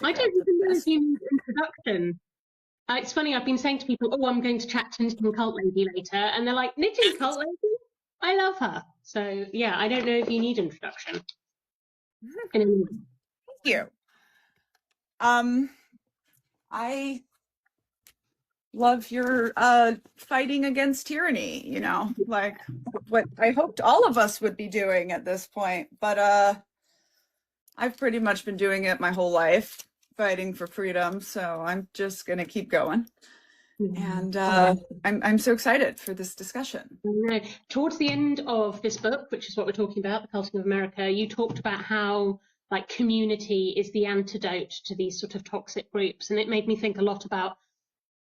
I don't even know if you need introduction. It's funny, I've been saying to people, oh, I'm going to chat to Knitting Cult Lady later, and they're like, Knitting Cult Lady? I love her. So, yeah, I don't know if you need introduction. Anyway. Thank you. I love your fighting against tyranny, you know, like what I hoped all of us would be doing at this point. But I've pretty much been doing it my whole life, fighting for freedom. So I'm just going to keep going. And I'm so excited for this discussion. No. Towards the end of this book, which is what we're talking about, The Culting of America, you talked about how like community is the antidote to these sort of toxic groups. And it made me think a lot about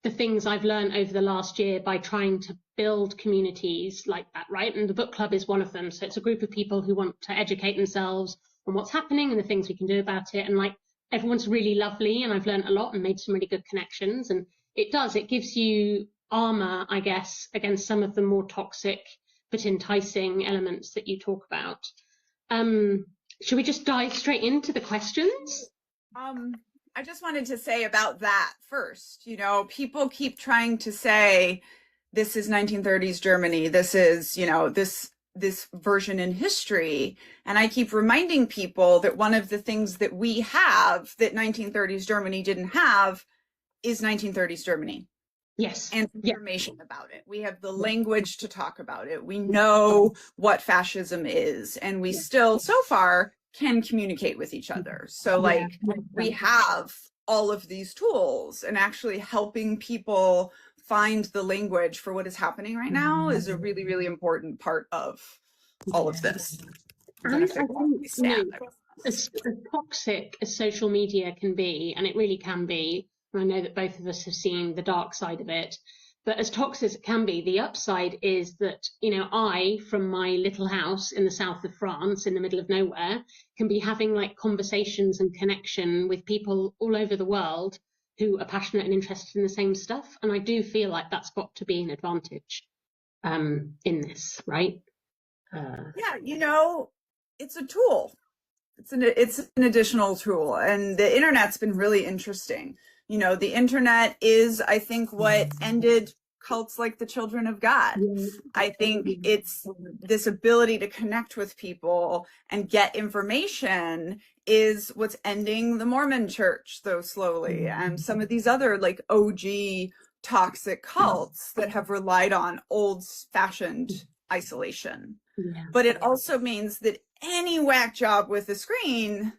the things I've learned over the last year by trying to build communities like that, right? And the book club is one of them. So it's a group of people who want to educate themselves on what's happening and the things we can do about it. And like everyone's really lovely, and I've learned a lot and made some really good connections. And it gives you armor, I guess, against some of the more toxic but enticing elements that you talk about. Should we just dive straight into the questions? I just wanted to say about that first, you know, people keep trying to say, this is 1930s Germany, this is, you know, this version in history. And I keep reminding people that one of the things that we have that 1930s Germany didn't have is 1930s Germany. Yes. And information about it. We have the language to talk about it. We know what fascism is, and we still, so far, can communicate with each other. So like we have all of these tools, and actually helping people find the language for what is happening right now is a really, really important part of all of this. And I think, you know, as toxic as social media can be, and it really can be, and I know that both of us have seen the dark side of it, but as toxic as it can be, the upside is that, you know, I, from my little house in the south of France, in the middle of nowhere, can be having like conversations and connection with people all over the world who are passionate and interested in the same stuff. And I do feel like that's got to be an advantage in this, right? Yeah, you know, it's a tool. It's an additional tool, and the internet's been really interesting. You know, the internet is, I think, what ended cults like the Children of God. I think it's this ability to connect with people and get information is what's ending the Mormon church, though slowly, and some of these other like OG toxic cults that have relied on old-fashioned isolation. Yeah. But it also means that any whack job with a screen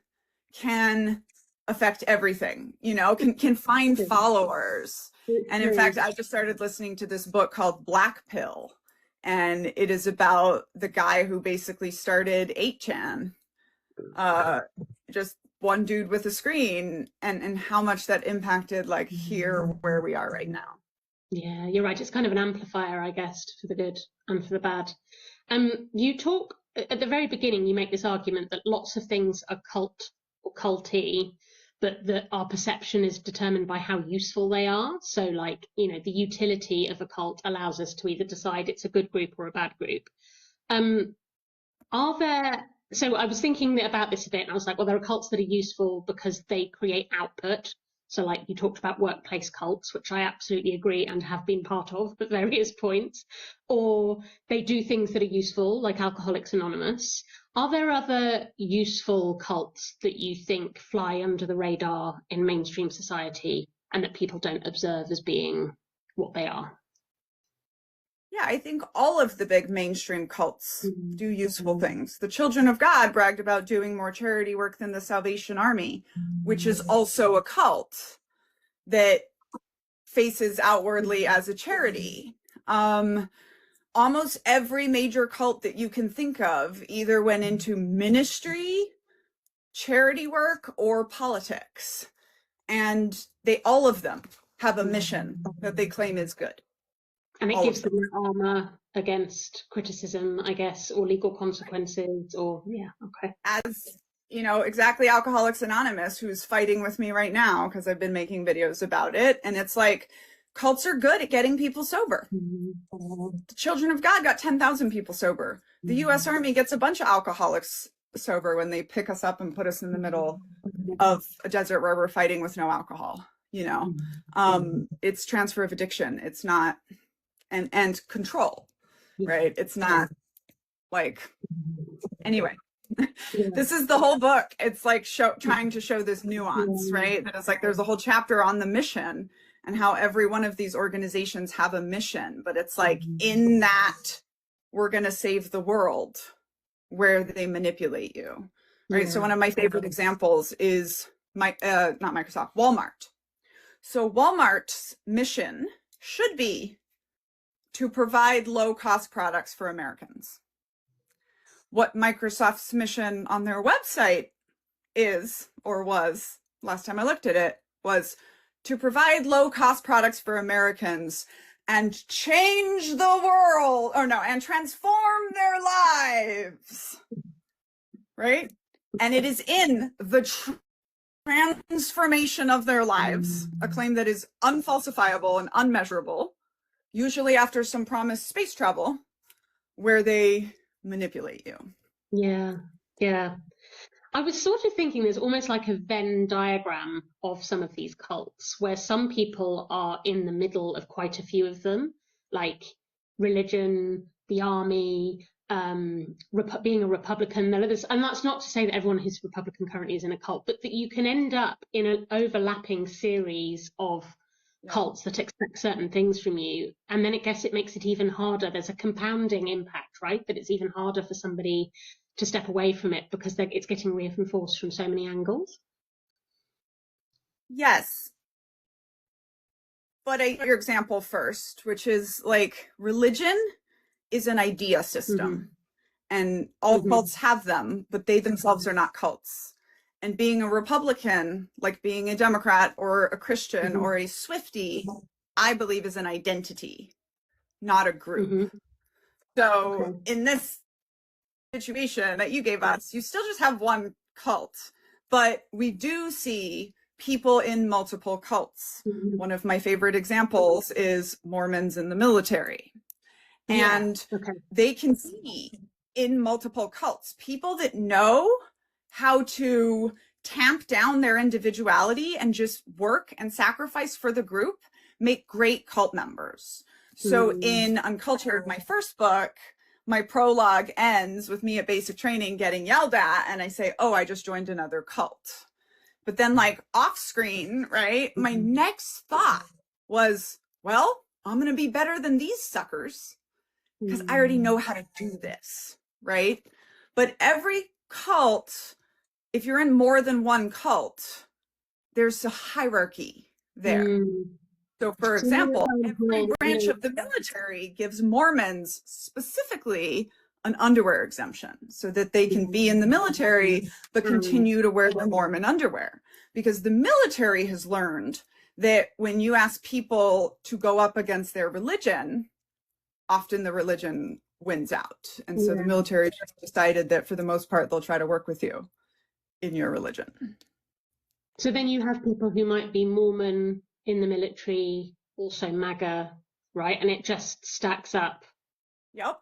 can affect everything, you know, can find followers. And in fact, I just started listening to this book called Black Pill, and it is about the guy who basically started 8chan, just one dude with a screen, and how much that impacted like here where we are right now. Yeah, you're right. It's kind of an amplifier, I guess, for the good and for the bad. You talk at the very beginning, you make this argument that lots of things are cult or culty, but that our perception is determined by how useful they are. So like, you know, the utility of a cult allows us to either decide it's a good group or a bad group. So I was thinking about this a bit, and I was like, well, there are cults that are useful because they create output. So like you talked about workplace cults, which I absolutely agree and have been part of at various points, or they do things that are useful, like Alcoholics Anonymous. Are there other useful cults that you think fly under the radar in mainstream society and that people don't observe as being what they are? Yeah, I think all of the big mainstream cults do useful things. The Children of God bragged about doing more charity work than the Salvation Army, which is also a cult that faces outwardly as a charity. Almost every major cult that you can think of either went into ministry, charity work, or politics. And all of them have a mission that they claim is good. And it gives them armor against criticism, I guess, or legal consequences, or, yeah, okay. As, you know, exactly Alcoholics Anonymous, who's fighting with me right now because I've been making videos about it. And it's like, cults are good at getting people sober. The Children of God got 10,000 people sober. The U.S. Army gets a bunch of alcoholics sober when they pick us up and put us in the middle of a desert where we're fighting with no alcohol, you know. It's transfer of addiction. It's not, and control, right? It's not like, anyway. This is the whole book. It's like trying to show this nuance, right? That it's like there's a whole chapter on the mission and how every one of these organizations have a mission, but it's like in that we're going to save the world where they manipulate you, right? So one of my favorite examples is not Microsoft, Walmart. So Walmart's mission should be to provide low-cost products for Americans. What Microsoft's mission on their website is, or was, last time I looked at it, was to provide low-cost products for Americans and change the world, and transform their lives, right? And it is in the transformation of their lives, a claim that is unfalsifiable and unmeasurable, usually after some promised space travel, where they manipulate you. Yeah. I was sort of thinking there's almost like a Venn diagram of some of these cults where some people are in the middle of quite a few of them, like religion, the army, being a Republican. And that's not to say that everyone who's Republican currently is in a cult, but that you can end up in an overlapping series of cults that expect certain things from you. And then I guess it makes it even harder. There's a compounding impact, right? That it's even harder for somebody to step away from it because it's getting reinforced from so many angles. Yes. But your example first, which is like religion is an idea system and all cults have them, but they themselves are not cults. And being a Republican, like being a Democrat or a Christian or a Swiftie, I believe is an identity, not a group. So in this situation that you gave us, you still just have one cult, but we do see people in multiple cults. One of my favorite examples is Mormons in the military. And they can see in multiple cults people that know how to tamp down their individuality and just work and sacrifice for the group, make great cult members. So in Uncultured, my first book, my prologue ends with me at basic training getting yelled at, and I say, oh, I just joined another cult. But then like off screen, right, my next thought was, well, I'm going to be better than these suckers because I already know how to do this, right? But every cult, if you're in more than one cult, there's a hierarchy there. So for example, every branch of the military gives Mormons specifically an underwear exemption so that they can be in the military but continue to wear their Mormon underwear. Because the military has learned that when you ask people to go up against their religion, often the religion wins out. And so the military just decided that for the most part, they'll try to work with you in your religion. So then you have people who might be Mormon in the military, also MAGA, right? And it just stacks up. Yep.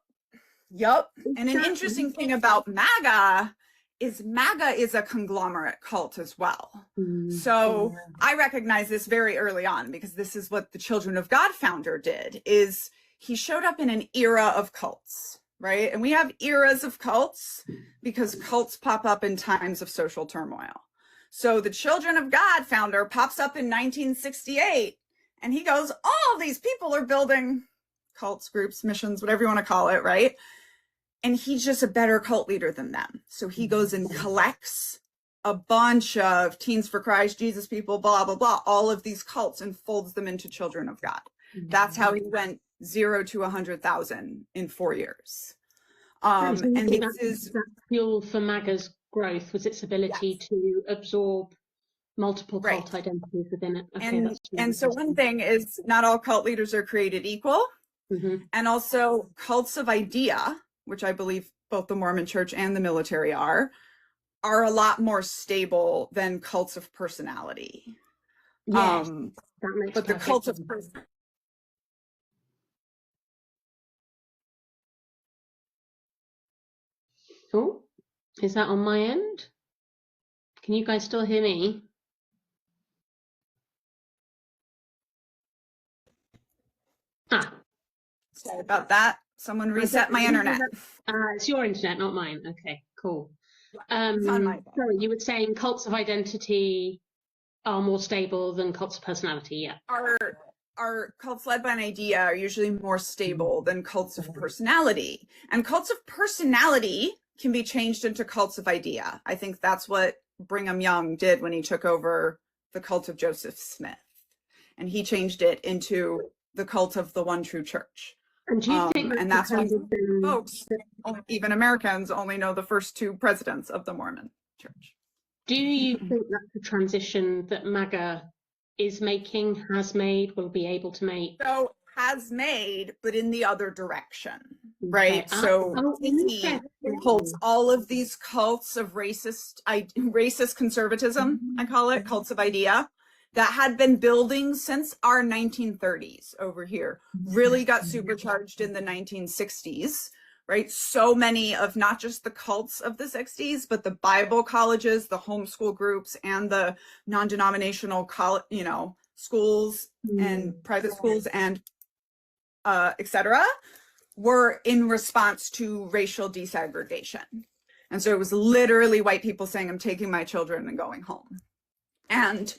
And an interesting thing about MAGA is a conglomerate cult as well. So I recognize this very early on because this is what the Children of God founder did, is he showed up in an era of cults, right? And we have eras of cults because cults pop up in times of social turmoil. So the Children of God founder pops up in 1968 and he goes, all these people are building cults, groups, missions, whatever you want to call it, right? And he's just a better cult leader than them. So he goes and collects a bunch of Teens for Christ, Jesus People, blah, blah, blah, all of these cults and folds them into Children of God. That's how he went 0 to 100,000 in 4 years. And this is fuel for MAGA's growth, was its ability to absorb multiple cult identities within it. And so one thing is not all cult leaders are created equal. And also cults of idea, which I believe both the Mormon Church and the military are a lot more stable than cults of personality. Yes, but the cult of personality. Oh, Is that on my end? Can you guys still hear me? Ah, Sorry about that. Someone reset my internet. It's your internet, not mine. Okay, cool. It's on my phone. Sorry, you were saying cults of identity are more stable than cults of personality, yeah. Our cults led by an idea are usually more stable than cults of personality. And cults of personality can be changed into cults of idea. I think that's what Brigham Young did when he took over the cult of Joseph Smith. And he changed it into the cult of the one true church. And do you think and that's why folks, even Americans, only know the first two presidents of the Mormon church. Do you think that's the transition that MAGA is making, has made, will be able to make? So has made, but in the other direction, right? Okay. So he holds all of these cults of racist conservatism, I call it, cults of idea, that had been building since our 1930s over here, really got supercharged in the 1960s, right? So many of not just the cults of the 60s, but the Bible colleges, the homeschool groups, and the non-denominational schools and private schools and etc., were in response to racial desegregation. And so it was literally white people saying, I'm taking my children and going home. And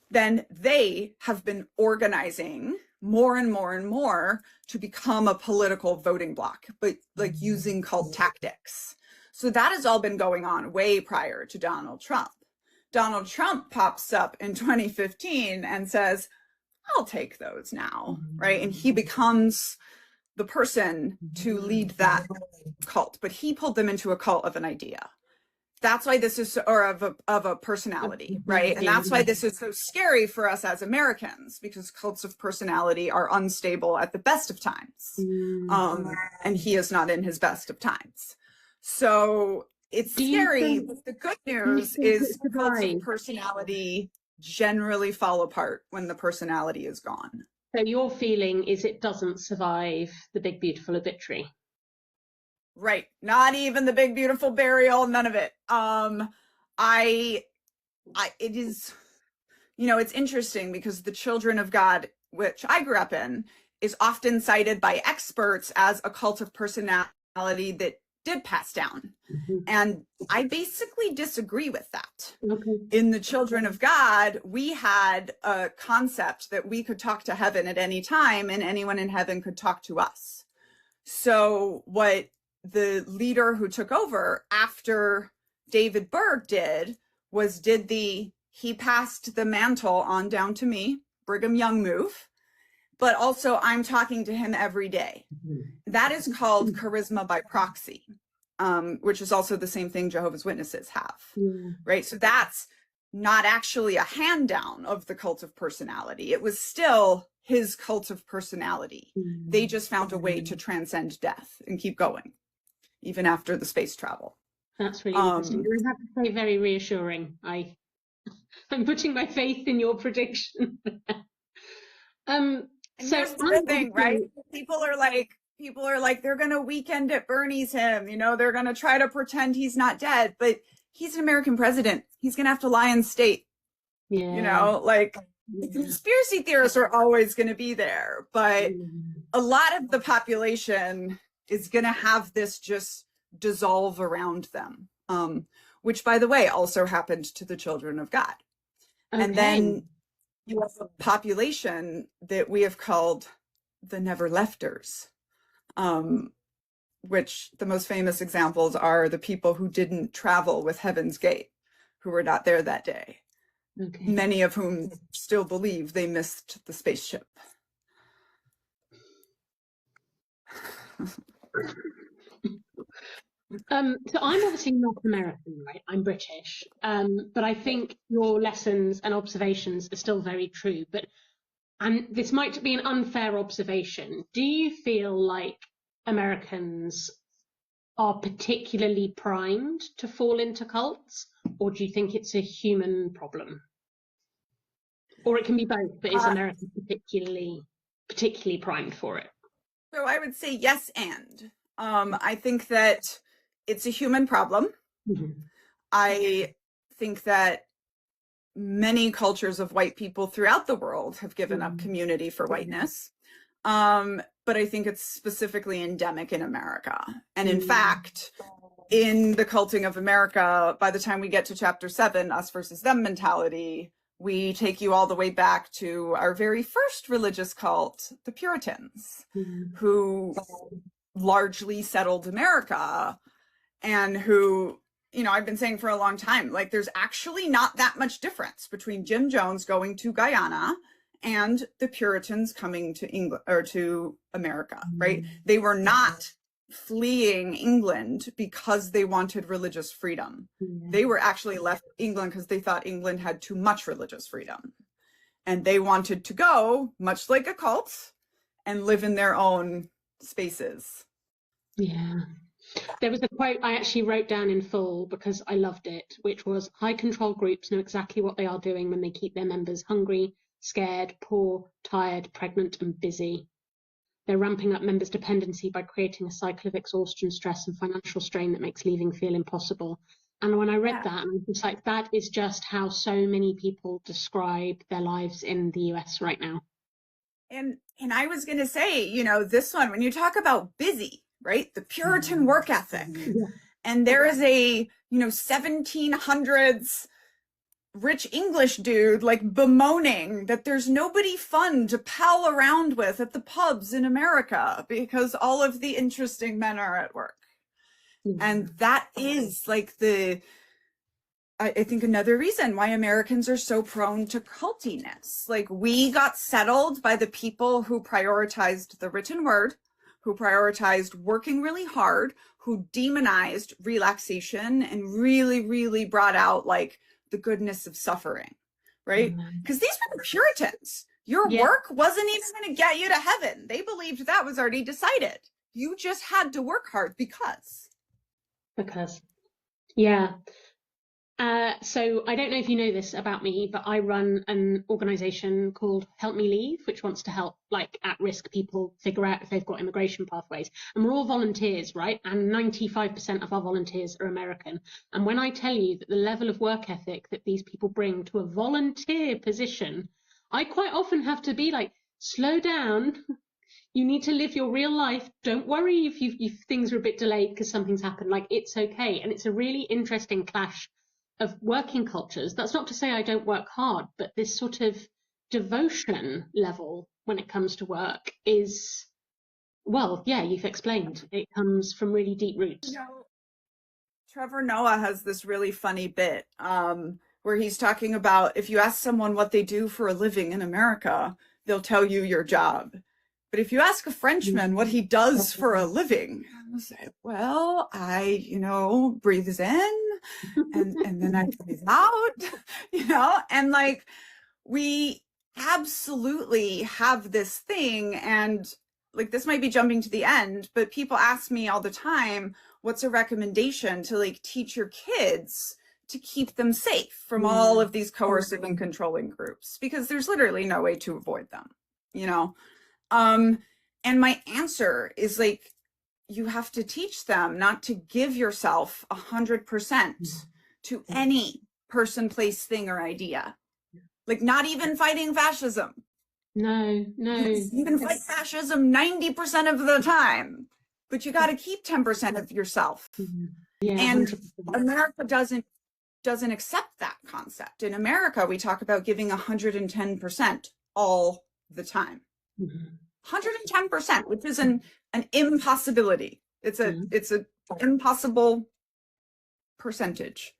then they have been organizing more and more and more to become a political voting bloc, but like using cult tactics. So that has all been going on way prior to Donald Trump. Donald Trump pops up in 2015 and says, I'll take those now, right? And he becomes the person to lead that cult, but he pulled them into a cult of an idea. That's why this is, or of a personality, right? And that's why this is so scary for us as Americans, because cults of personality are unstable at the best of times. And he is not in his best of times. So it's scary. The good news is cults of personality generally fall apart when the personality is gone. So your feeling is it doesn't survive the big, beautiful obituary? Right. Not even the big, beautiful burial, none of it. It is, it's interesting because the Children of God, which I grew up in, is often cited by experts as a cult of personality that did pass down. And I basically disagree with that. In the Children of God, we had a concept that we could talk to heaven at any time and anyone in heaven could talk to us. So what the leader who took over after David Berg did was he passed the mantle on down to me, Brigham Young move, but also I'm talking to him every day. That is called charisma by proxy, which is also the same thing Jehovah's Witnesses have, right? So that's not actually a hand down of the cult of personality. It was still his cult of personality. They just found a way to transcend death and keep going, even after the space travel. That's really interesting. I have to say, very reassuring. I'm putting my faith in your prediction. So here's the thing, right? People are like, they're going to weekend at Bernie's him, they're going to try to pretend he's not dead, but he's an American president. He's going to have to lie in state. The conspiracy theorists are always going to be there, but a lot of the population is going to have this just dissolve around them, which, by the way, also happened to the Children of God. And then you have a population that we have called the never lefters, which the most famous examples are the people who didn't travel with Heaven's Gate, who were not there that day. Many of whom still believe they missed the spaceship. So I'm obviously not American, right? I'm British, but I think your lessons and observations are still very true. And this might be an unfair observation. Do you feel like Americans are particularly primed to fall into cults, or do you think it's a human problem? Or it can be both, but is America particularly primed for it? So I would say yes and. I think that it's a human problem. Mhm. I think that many cultures of white people throughout the world have given up community for whiteness. But I think it's specifically endemic in America. And in fact, in the culting of America, by the time we get to chapter 7, us versus them mentality, we take you all the way back to our very first religious cult, the Puritans, who largely settled America and who, you know, I've been saying for a long time, like there's actually not that much difference between Jim Jones going to Guyana and the Puritans coming to England or to America, right? They were not fleeing England because they wanted religious freedom. They were actually left England because they thought England had too much religious freedom. And they wanted to go, much like a cult, and live in their own spaces. Yeah. There was a quote I actually wrote down in full because I loved it, which was, high control groups know exactly what they are doing when they keep their members hungry, scared, poor, tired, pregnant, and busy. They're ramping up members' dependency by creating a cycle of exhaustion, stress, and financial strain that makes leaving feel impossible. And when I read that, I was like, that is just how so many people describe their lives in the US right now. And I was going to say, you know, this one, when you talk about busy, right? The Puritan work ethic. And there is a, you know, 1700s rich English dude like bemoaning that there's nobody fun to pal around with at the pubs in America because all of the interesting men are at work. And that is like I think another reason why Americans are so prone to cultiness. Like we got settled by the people who prioritized the written word, who prioritized working really hard, who demonized relaxation and really, really brought out like the goodness of suffering, right? Because these were the Puritans. Your work wasn't even going to get you to heaven. They believed that was already decided. You just had to work hard because. Yeah. So I don't know if you know this about me, but I run an organization called Help Me Leave, which wants to help like at-risk people figure out if they've got immigration pathways. And we're all volunteers, right? And 95% of our volunteers are American. And when I tell you that the level of work ethic that these people bring to a volunteer position, I quite often have to be like, slow down. You need to live your real life. Don't worry if things are a bit delayed because something's happened. Like, it's okay. And it's a really interesting clash of working cultures. That's not to say I don't work hard, but this sort of devotion level when it comes to work is, well, yeah, you've explained. It comes from really deep roots. You know, Trevor Noah has this really funny bit where he's talking about if you ask someone what they do for a living in America, they'll tell you your job. But if you ask a Frenchman what he does for a living, I'll say, well, I, you know, breathes in and then I breathe out, you know, and like we absolutely have this thing. And like this might be jumping to the end, but people ask me all the time, what's a recommendation to like teach your kids to keep them safe from all of these coercive and controlling groups? Because there's literally no way to avoid them, you know? And my answer is like, you have to teach them not to give yourself 100% to any person, place, thing, or idea. Like not even fighting fascism. No. You can fight fascism 90% of the time, but you got to keep 10% of yourself. Yeah, and 100%. America doesn't accept that concept. In America, we talk about giving 110% all the time. 110%, which is an impossibility. It's an impossible percentage.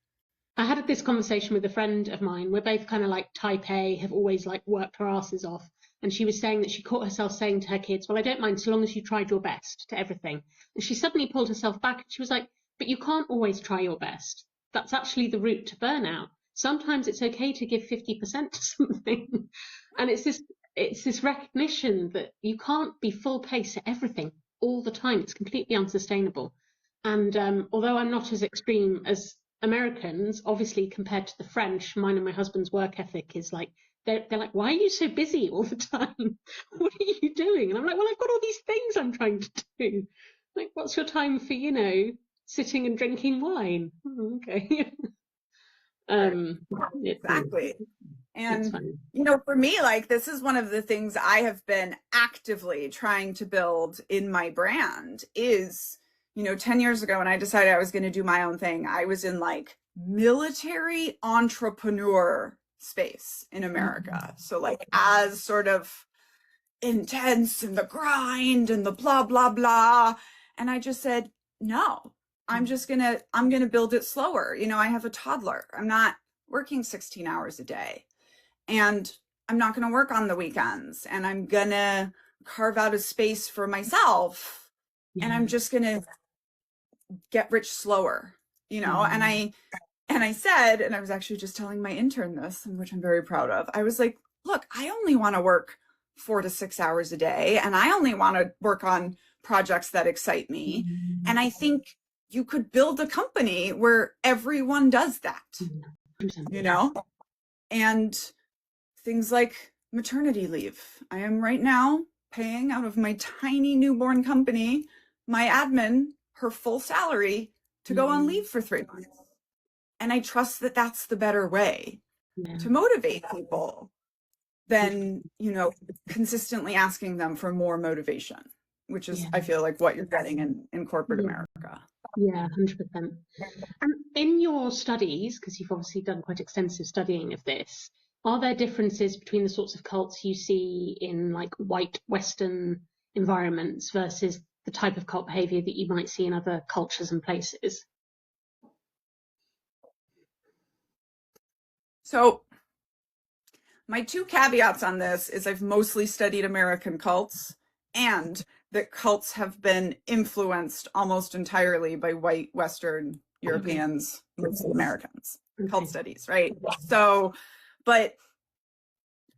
I had this conversation with a friend of mine. We're both kind of like type A, have always like worked our asses off. And she was saying that she caught herself saying to her kids, well, I don't mind so long as you tried your best to everything. And she suddenly pulled herself back and she was like, but you can't always try your best. That's actually the route to burnout. Sometimes it's okay to give 50% to something. And it's this recognition that you can't be full pace at everything all the time. It's completely unsustainable. And although I'm not as extreme as Americans, obviously compared to the French, mine and my husband's work ethic is like, they're like, why are you so busy all the time? What are you doing? And I'm like, well, I've got all these things I'm trying to do. Like, what's your time for, you know, sitting and drinking wine. Okay. Exactly. It's And, funny. you know, for me, like, this is one of the things I have been actively trying to build in my brand is, you know, 10 years ago when I decided I was going to do my own thing, I was in like military entrepreneur space in America. So like as sort of intense and the grind and the blah, blah, blah. And I just said, no, I'm going to build it slower. You know, I have a toddler. I'm not working 16 hours a day. And I'm not going to work on the weekends, and I'm going to carve out a space for myself, and I'm just going to get rich slower, you know? And I said, and I was actually just telling my intern this, which I'm very proud of. I was like, look, I only want to work 4 to 6 hours a day, and I only want to work on projects that excite me. And I think you could build a company where everyone does that, you know? And things like maternity leave. I am right now paying out of my tiny newborn company, my admin, her full salary to go on leave for 3 months. And I trust that that's the better way to motivate people than, you know, consistently asking them for more motivation, which is, I feel like, what you're getting in corporate America. Yeah, 100%. And in your studies, because you've obviously done quite extensive studying of this, are there differences between the sorts of cults you see in like white Western environments versus the type of cult behavior that you might see in other cultures and places? So my 2 caveats on this is I've mostly studied American cults, and that cults have been influenced almost entirely by white Western Europeans, mostly Americans, cult studies, right? So, but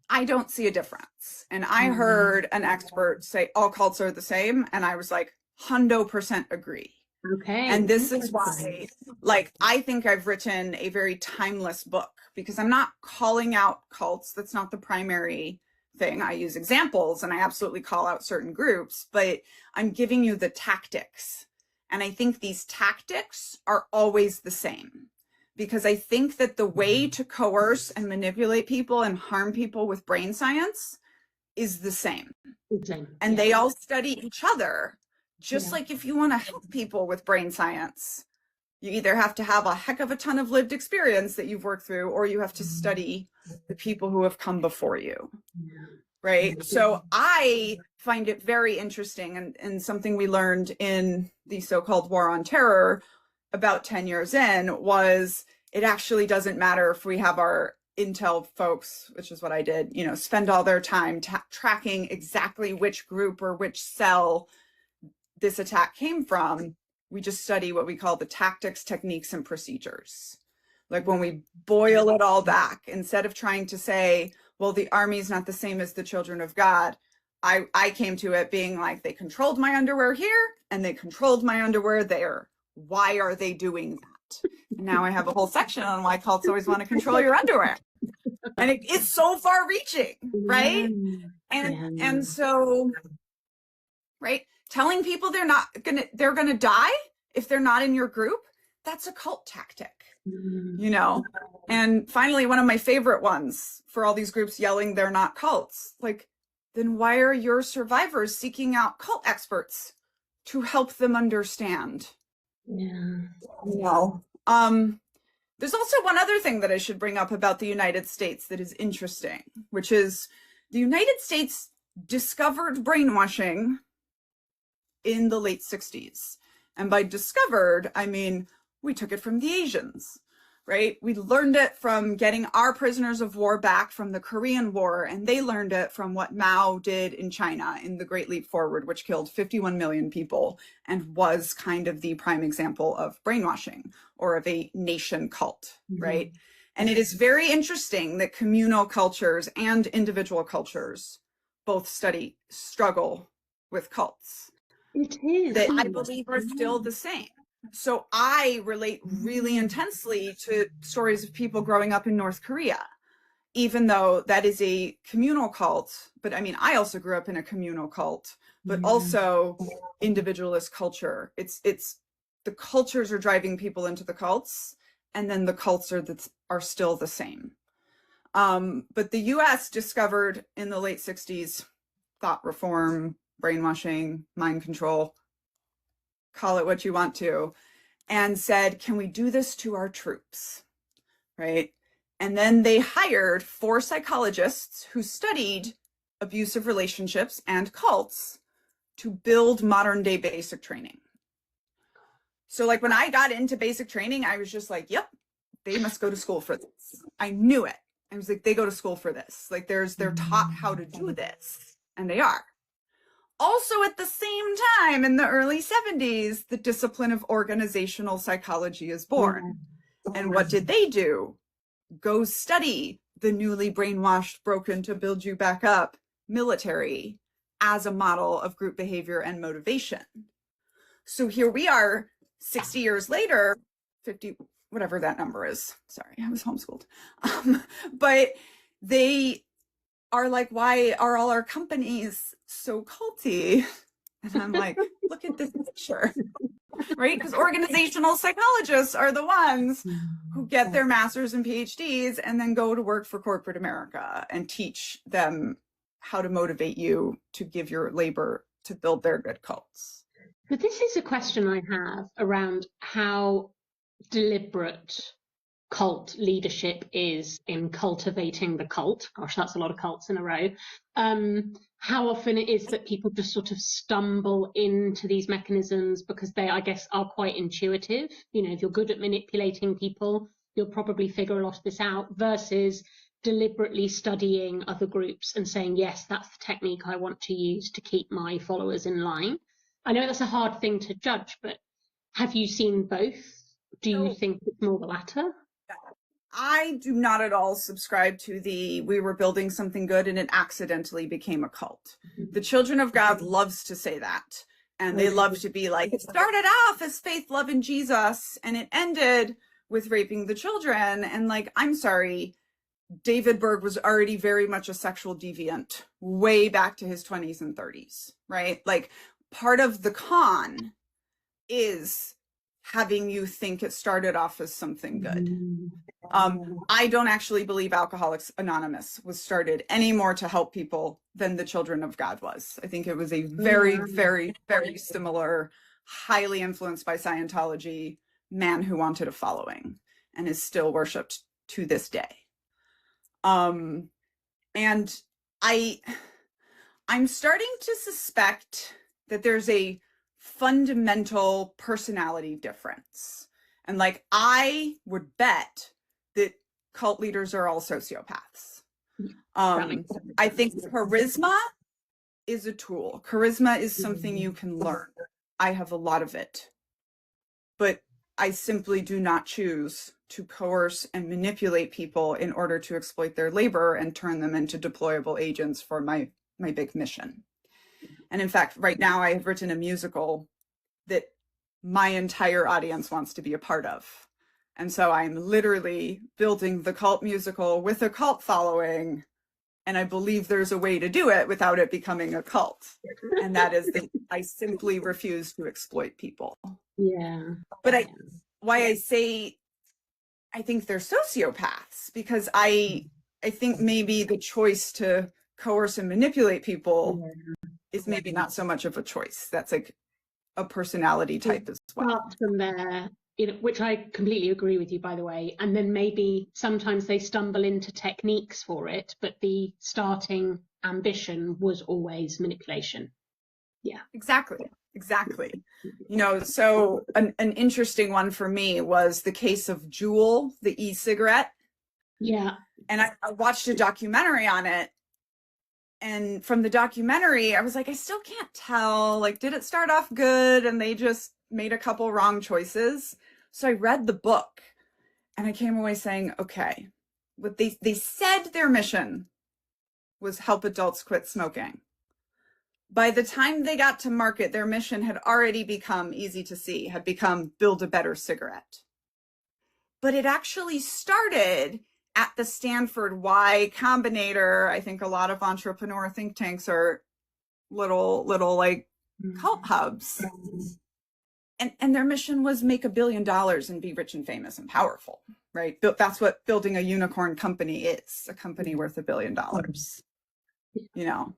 I don't see a difference. And I heard an expert say all cults are the same, and I was like, 100% agree. Okay. And this is why, like, I think I've written a very timeless book, because I'm not calling out cults. That's not the primary thing. I use examples and I absolutely call out certain groups, but I'm giving you the tactics. And I think these tactics are always the same, because I think that the way to coerce and manipulate people and harm people with brain science is the same. And they all study each other. Just like if you want to help people with brain science, you either have to have a heck of a ton of lived experience that you've worked through, or you have to study the people who have come before you. Right. So I find it very interesting, and something we learned in the so-called war on terror about 10 years in was it actually doesn't matter if we have our intel folks, which is what I did, you know, spend all their time tracking exactly which group or which cell this attack came from. We just study what we call the tactics, techniques, and procedures. Like when we boil it all back, instead of trying to say, well, the army is not the same as the children of God, I came to it being like, they controlled my underwear here and they controlled my underwear there. Why are they doing that? And now I have a whole section on why cults always want to control your underwear. And it's so far reaching, right? And so, right, telling people they're gonna die if they're not in your group, that's a cult tactic, you know? And finally, one of my favorite ones for all these groups yelling they're not cults, like, then why are your survivors seeking out cult experts to help them understand? You know, there's also one other thing that I should bring up about the United States that is interesting, which is the United States discovered brainwashing in the late 60s. And by discovered, I mean, we took it from the Asians, right? We learned it from getting our prisoners of war back from the Korean War, and they learned it from what Mao did in China in the Great Leap Forward, which killed 51 million people and was kind of the prime example of brainwashing or of a nation cult, right? And it is very interesting that communal cultures and individual cultures both struggle with cults. It is. That I believe are still the same. So I relate really intensely to stories of people growing up in North Korea, even though that is a communal cult. But I mean, I also grew up in a communal cult, but also individualist culture. It's the cultures are driving people into the cults, and then the cults are still the same. But the US discovered in the late 60s thought reform, brainwashing, mind control, call it what you want to, and said, can we do this to our troops, right? And then they hired 4 psychologists who studied abusive relationships and cults to build modern day basic training. So like when I got into basic training, I was just like, yep, they must go to school for this. I knew it. I was like, they go to school for this. Like they're taught how to do this, and they are. Also at the same time, in the early 70s, the discipline of organizational psychology is born. And what did they do? Go study the newly brainwashed, broken to build you back up military as a model of group behavior and motivation. So here we are 60 years later, 50, whatever that number is. Sorry, I was homeschooled. But they are like, why are all our companies so culty? And I'm like, look at this picture, right? Because organizational psychologists are the ones who get their masters and PhDs and then go to work for corporate America and teach them how to motivate you to give your labor to build their good cults. But this is a question I have around how deliberate cult leadership is in cultivating the cult. Gosh, that's a lot of cults in a row. How often it is that people just sort of stumble into these mechanisms because they, I guess, are quite intuitive. You know, if you're good at manipulating people, you'll probably figure a lot of this out, versus deliberately studying other groups and saying, yes, that's the technique I want to use to keep my followers in line. I know that's a hard thing to judge, but have you seen both? Do you think it's more the latter? I do not at all subscribe to we were building something good and it accidentally became a cult. The Children of God loves to say that. And they love to be like, it started off as faith, love, and Jesus, and it ended with raping the children. And like, I'm sorry, David Berg was already very much a sexual deviant way back to his 20s and 30s, right? Like part of the con is having you think it started off as something good. I don't actually believe Alcoholics Anonymous was started any more to help people than the Children of God was. I think it was a very, very, very similar, highly influenced by Scientology man who wanted a following and is still worshipped to this day. And I'm starting to suspect that there's a fundamental personality difference. And like, I would bet that cult leaders are all sociopaths. I think charisma is a tool. Charisma is something you can learn. I have a lot of it, but I simply do not choose to coerce and manipulate people in order to exploit their labor and turn them into deployable agents for my big mission. And in fact, right now I have written a musical that my entire audience wants to be a part of. And so I'm literally building the cult musical with a cult following. And I believe there's a way to do it without it becoming a cult. And that is that I simply refuse to exploit people. Yeah. But why I say I think they're sociopaths, because I think maybe the choice to coerce and manipulate people is maybe not so much of a choice. That's like a personality type as well. Start from there, you know, which I completely agree with you, by the way. And then maybe sometimes they stumble into techniques for it, but the starting ambition was always manipulation. Yeah, exactly. You know, so an interesting one for me was the case of Juul, the e-cigarette. Yeah. And I watched a documentary on it. And from the documentary, I was like, I still can't tell, like, did it start off good and they just made a couple wrong choices? So I read the book and I came away saying, okay, what they said their mission was help adults quit smoking. By the time they got to market, their mission had already become easy to see, had become build a better cigarette. But it actually started at the Stanford Y Combinator. I think a lot of entrepreneur think tanks are little like cult hubs. and their mission was make $1 billion and be rich and famous and powerful, right? That's what building a unicorn company is, a company worth $1 billion. You know,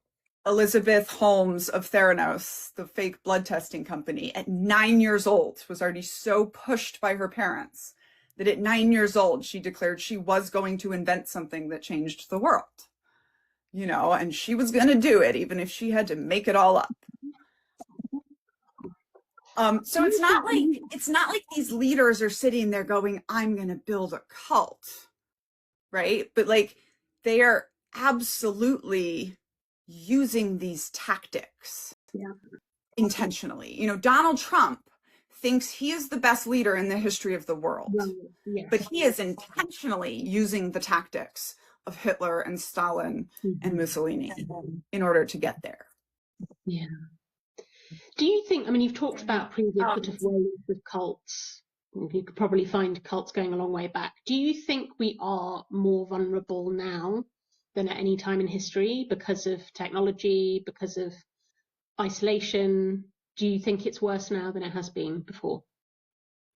Elizabeth Holmes of Theranos, the fake blood testing company, at 9 years old was already so pushed by her parents that at 9 years old, she declared she was going to invent something that changed the world, you know, and she was going to do it, even if she had to make it all up. So it's not like these leaders are sitting there going, I'm going to build a cult, right? But like, they are absolutely using these tactics intentionally. You know, Donald Trump thinks he is the best leader in the history of the world, but he is intentionally using the tactics of Hitler and Stalin and Mussolini in order to get there. Yeah. Do you think, I mean, you've talked about previous sort of ways with cults. You could probably find cults going a long way back. Do you think we are more vulnerable now than at any time in history because of technology, because of isolation? Do you think it's worse now than it has been before?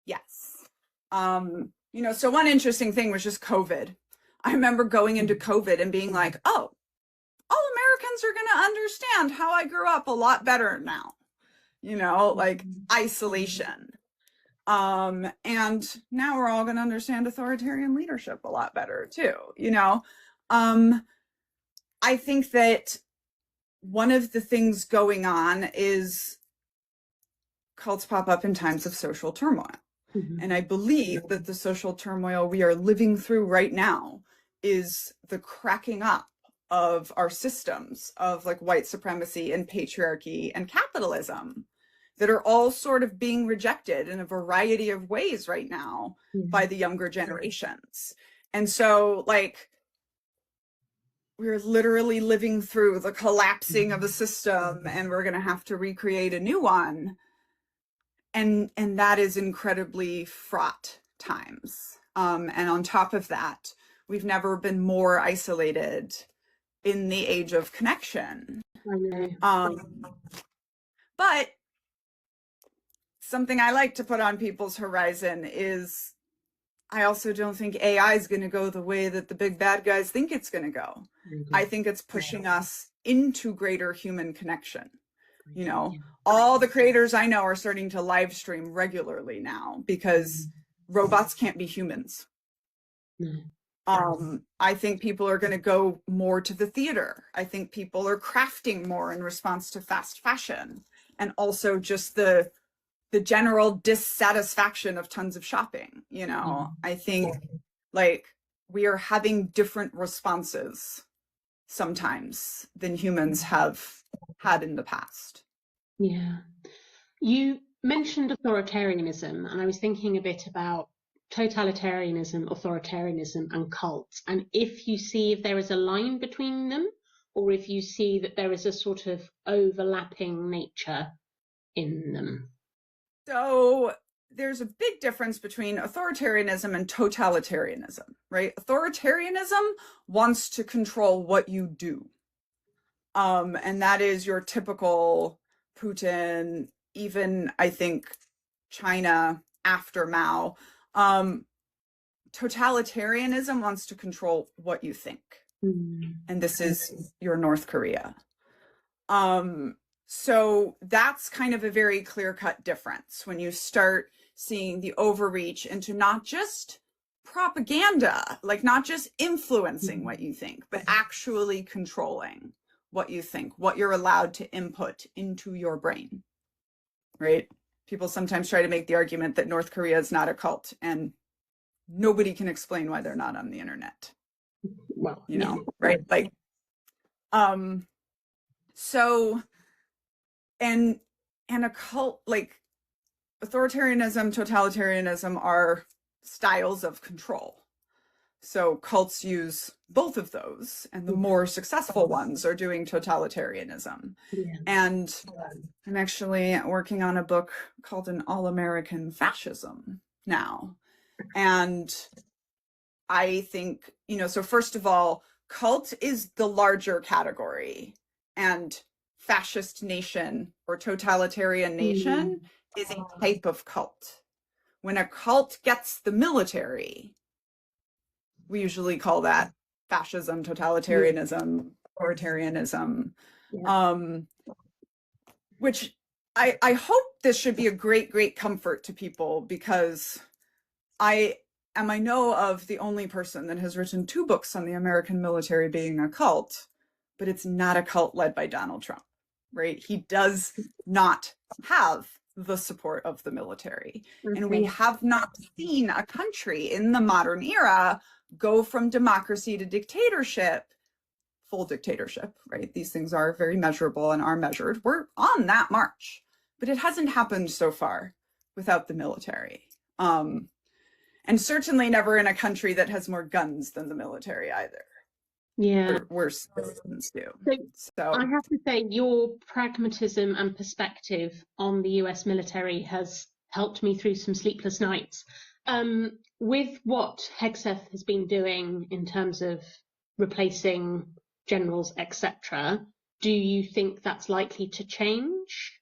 Yes. You know, so one interesting thing was just COVID. I remember going into COVID and being like, oh, all Americans are going to understand how I grew up a lot better now. You know, like isolation. And now we're all going to understand authoritarian leadership a lot better too, you know. I think that one of the things going on is cults pop up in times of social turmoil. And I believe that the social turmoil we are living through right now is the cracking up of our systems of like white supremacy and patriarchy and capitalism that are all sort of being rejected in a variety of ways right now by the younger generations. And so like, we're literally living through the collapsing of a system and we're going to have to recreate a new one. And that is incredibly fraught times. And on top of that, we've never been more isolated in the age of connection. But something I like to put on people's horizon is I also don't think AI is going to go the way that the big bad guys think it's going to go. I think it's pushing us into greater human connection. You know, all the creators I know are starting to live stream regularly now because robots can't be humans. I think people are going to go more to the theater. I think people are crafting more in response to fast fashion and also just the general dissatisfaction of tons of shopping. You know, I think like we are having different responses sometimes than humans have had in the past. Yeah. You mentioned authoritarianism, and I was thinking a bit about totalitarianism, authoritarianism, and cults, and if there is a line between them, or if you see that there is a sort of overlapping nature in them. So there's a big difference between authoritarianism and totalitarianism, right? Authoritarianism wants to control what you do. And that is your typical Putin, even I think China after Mao. Totalitarianism wants to control what you think. And this is your North Korea. So that's kind of a very clear-cut difference when you start seeing the overreach into not just propaganda, like not just influencing what you think, but actually controlling what you think, what you're allowed to input into your brain, right? People sometimes try to make the argument that North Korea is not a cult, and nobody can explain why they're not on the internet. Well, you know, right? Like, so, and a cult, like authoritarianism, totalitarianism are styles of control. So cults use both of those, and the more successful ones are doing totalitarianism. And I'm actually working on a book called An All-American Fascism now. And I think, you know, so first of all, cult is the larger category, and fascist nation or totalitarian nation is a type of cult. When a cult gets the military, we usually call that fascism, totalitarianism, authoritarianism, which I hope this should be a great comfort to people, because I know of the only person that has written 2 books on the American military being a cult, but it's not a cult led by Donald Trump, right? He does not have the support of the military. Okay. And we have not seen a country in the modern era go from democracy to dictatorship, full dictatorship, right? These things are very measurable and are measured. We're on that march, but it hasn't happened so far without the military. And certainly never in a country that has more guns than the military either. Yeah. Worse citizens do. So I have to say, your pragmatism and perspective on the US military has helped me through some sleepless nights. With what Hegseth has been doing in terms of replacing generals, etc., do you think that's likely to change?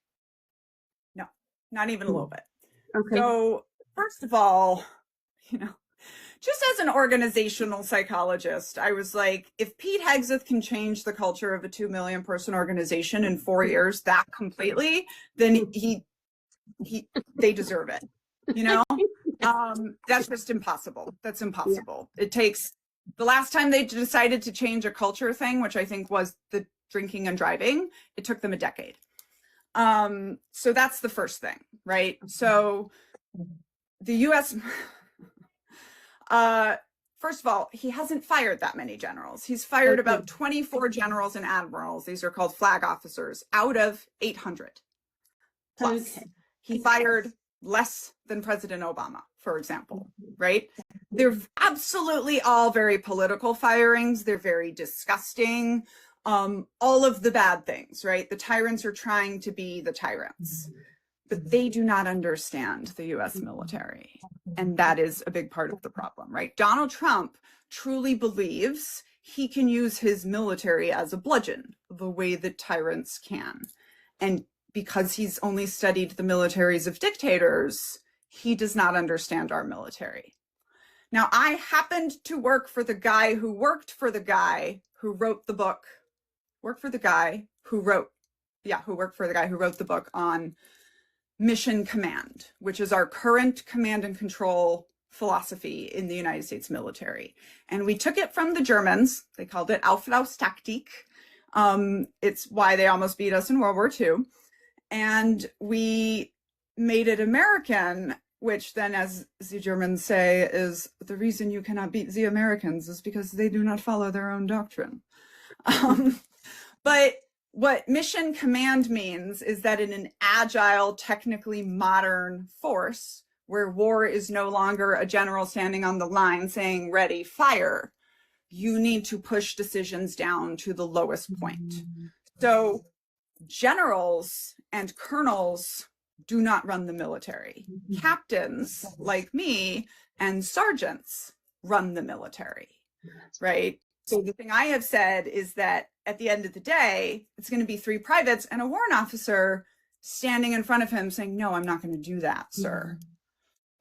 No, not even a little bit. Okay. So first of all, just as an organizational psychologist, I was like, if Pete Hegseth can change the culture of a 2 million person organization in 4 years that completely, then they deserve it. That's just impossible. That's impossible. Yeah. It takes, the last time they decided to change a culture thing, which I think was the drinking and driving, it took them a decade. So that's the first thing, right? So the US, first of all, he hasn't fired that many generals. He's fired about 24 generals and admirals. These are called flag officers out of 800 plus. Okay. He fired less than President Obama, for example, right? They're absolutely all very political firings. They're very disgusting. All of the bad things, right? The tyrants are trying to be the tyrants, but they do not understand the US military. And that is a big part of the problem, right? Donald Trump truly believes he can use his military as a bludgeon, the way that tyrants can. And because he's only studied the militaries of dictators, he does not understand our military. Now, I happened to work for the guy who worked for the guy who wrote the book, worked for the guy who wrote the book on Mission Command, which is our current command and control philosophy in the United States military. And we took it from the Germans. They called it Auflaufstaktik. It's why they almost beat us in World War II. And we made it American, which then, as the Germans say, is the reason you cannot beat the Americans is because they do not follow their own doctrine. But what mission command means is that in an agile, technically modern force, where war is no longer a general standing on the line saying, ready, fire, you need to push decisions down to the lowest point. So generals and colonels do not run the military. Captains like me and sergeants run the military, right? So the thing I have said is that at the end of the day, it's going to be 3 privates and a warrant officer standing in front of him saying, no, I'm not going to do that, sir.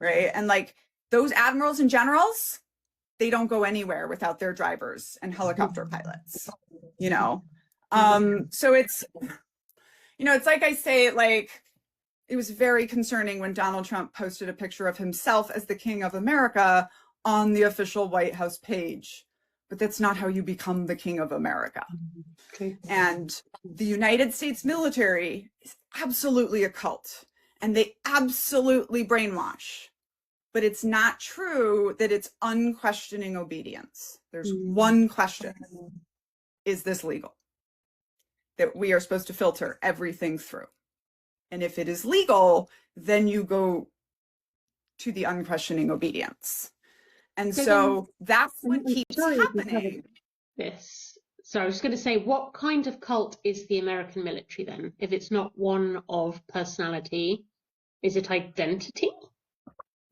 Right? And like those admirals and generals, they don't go anywhere without their drivers and helicopter pilots, So it's, it's like I say, like, it was very concerning when Donald Trump posted a picture of himself as the King of America on the official White House page. But that's not how you become the King of America. Okay. And the United States military is absolutely a cult, and they absolutely brainwash. But it's not true that it's unquestioning obedience. There's one question. Is this legal? That we are supposed to filter everything through. And if it is legal, then you go to the unquestioning obedience. And so that's what keeps happening. Yes. So I was going to say, what kind of cult is the American military then? If it's not one of personality, is it identity?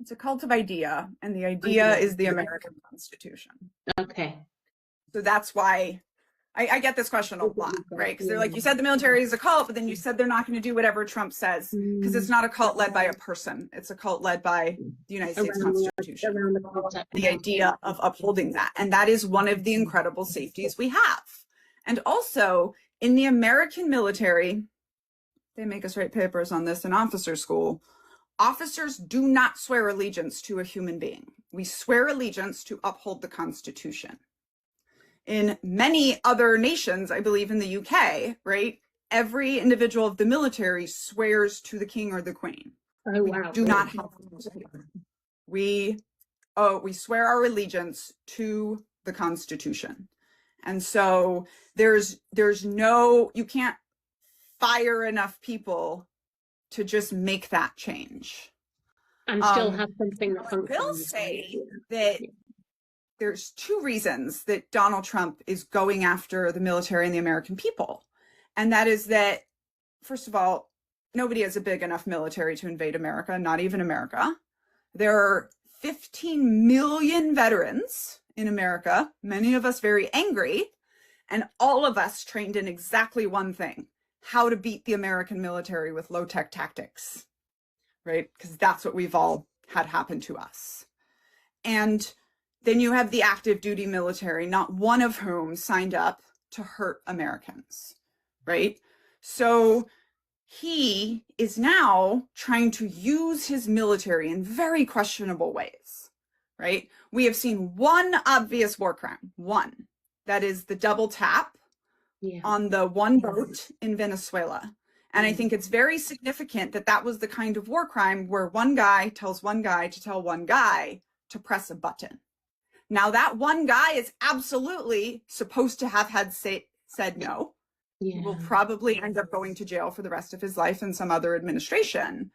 It's a cult of idea, and the idea is the American Constitution. Okay. So that's why I get this question a lot, right? Because they're like, you said the military is a cult, but then you said they're not going to do whatever Trump says, because it's not a cult led by a person. It's a cult led by the United States Constitution. The idea of upholding that. And that is one of the incredible safeties we have. And also, in the American military, they make us write papers on this in officer school. Officers do not swear allegiance to a human being. We swear allegiance to uphold the Constitution. In many other nations, I believe in the UK, right, every individual of the military swears to the king or the queen. Oh, wow. We do not have we swear our allegiance to the Constitution. And so there's no, you can't fire enough people to just make that change. And still have something that functions. I will say that there's two reasons that Donald Trump is going after the military and the American people. And that is that, first of all, nobody has a big enough military to invade America, not even America. There are 15 million veterans in America, many of us very angry, and all of us trained in exactly one thing: how to beat the American military with low-tech tactics, right? Because that's what we've all had happen to us. And then you have the active duty military, not one of whom signed up to hurt Americans, right? So he is now trying to use his military in very questionable ways, right? We have seen one obvious war crime, one, that is the double tap on the one boat in Venezuela. And I think it's very significant that that was the kind of war crime where one guy tells one guy to tell one guy to press a button. Now, that one guy is absolutely supposed to have said no. He will probably end up going to jail for the rest of his life in some other administration.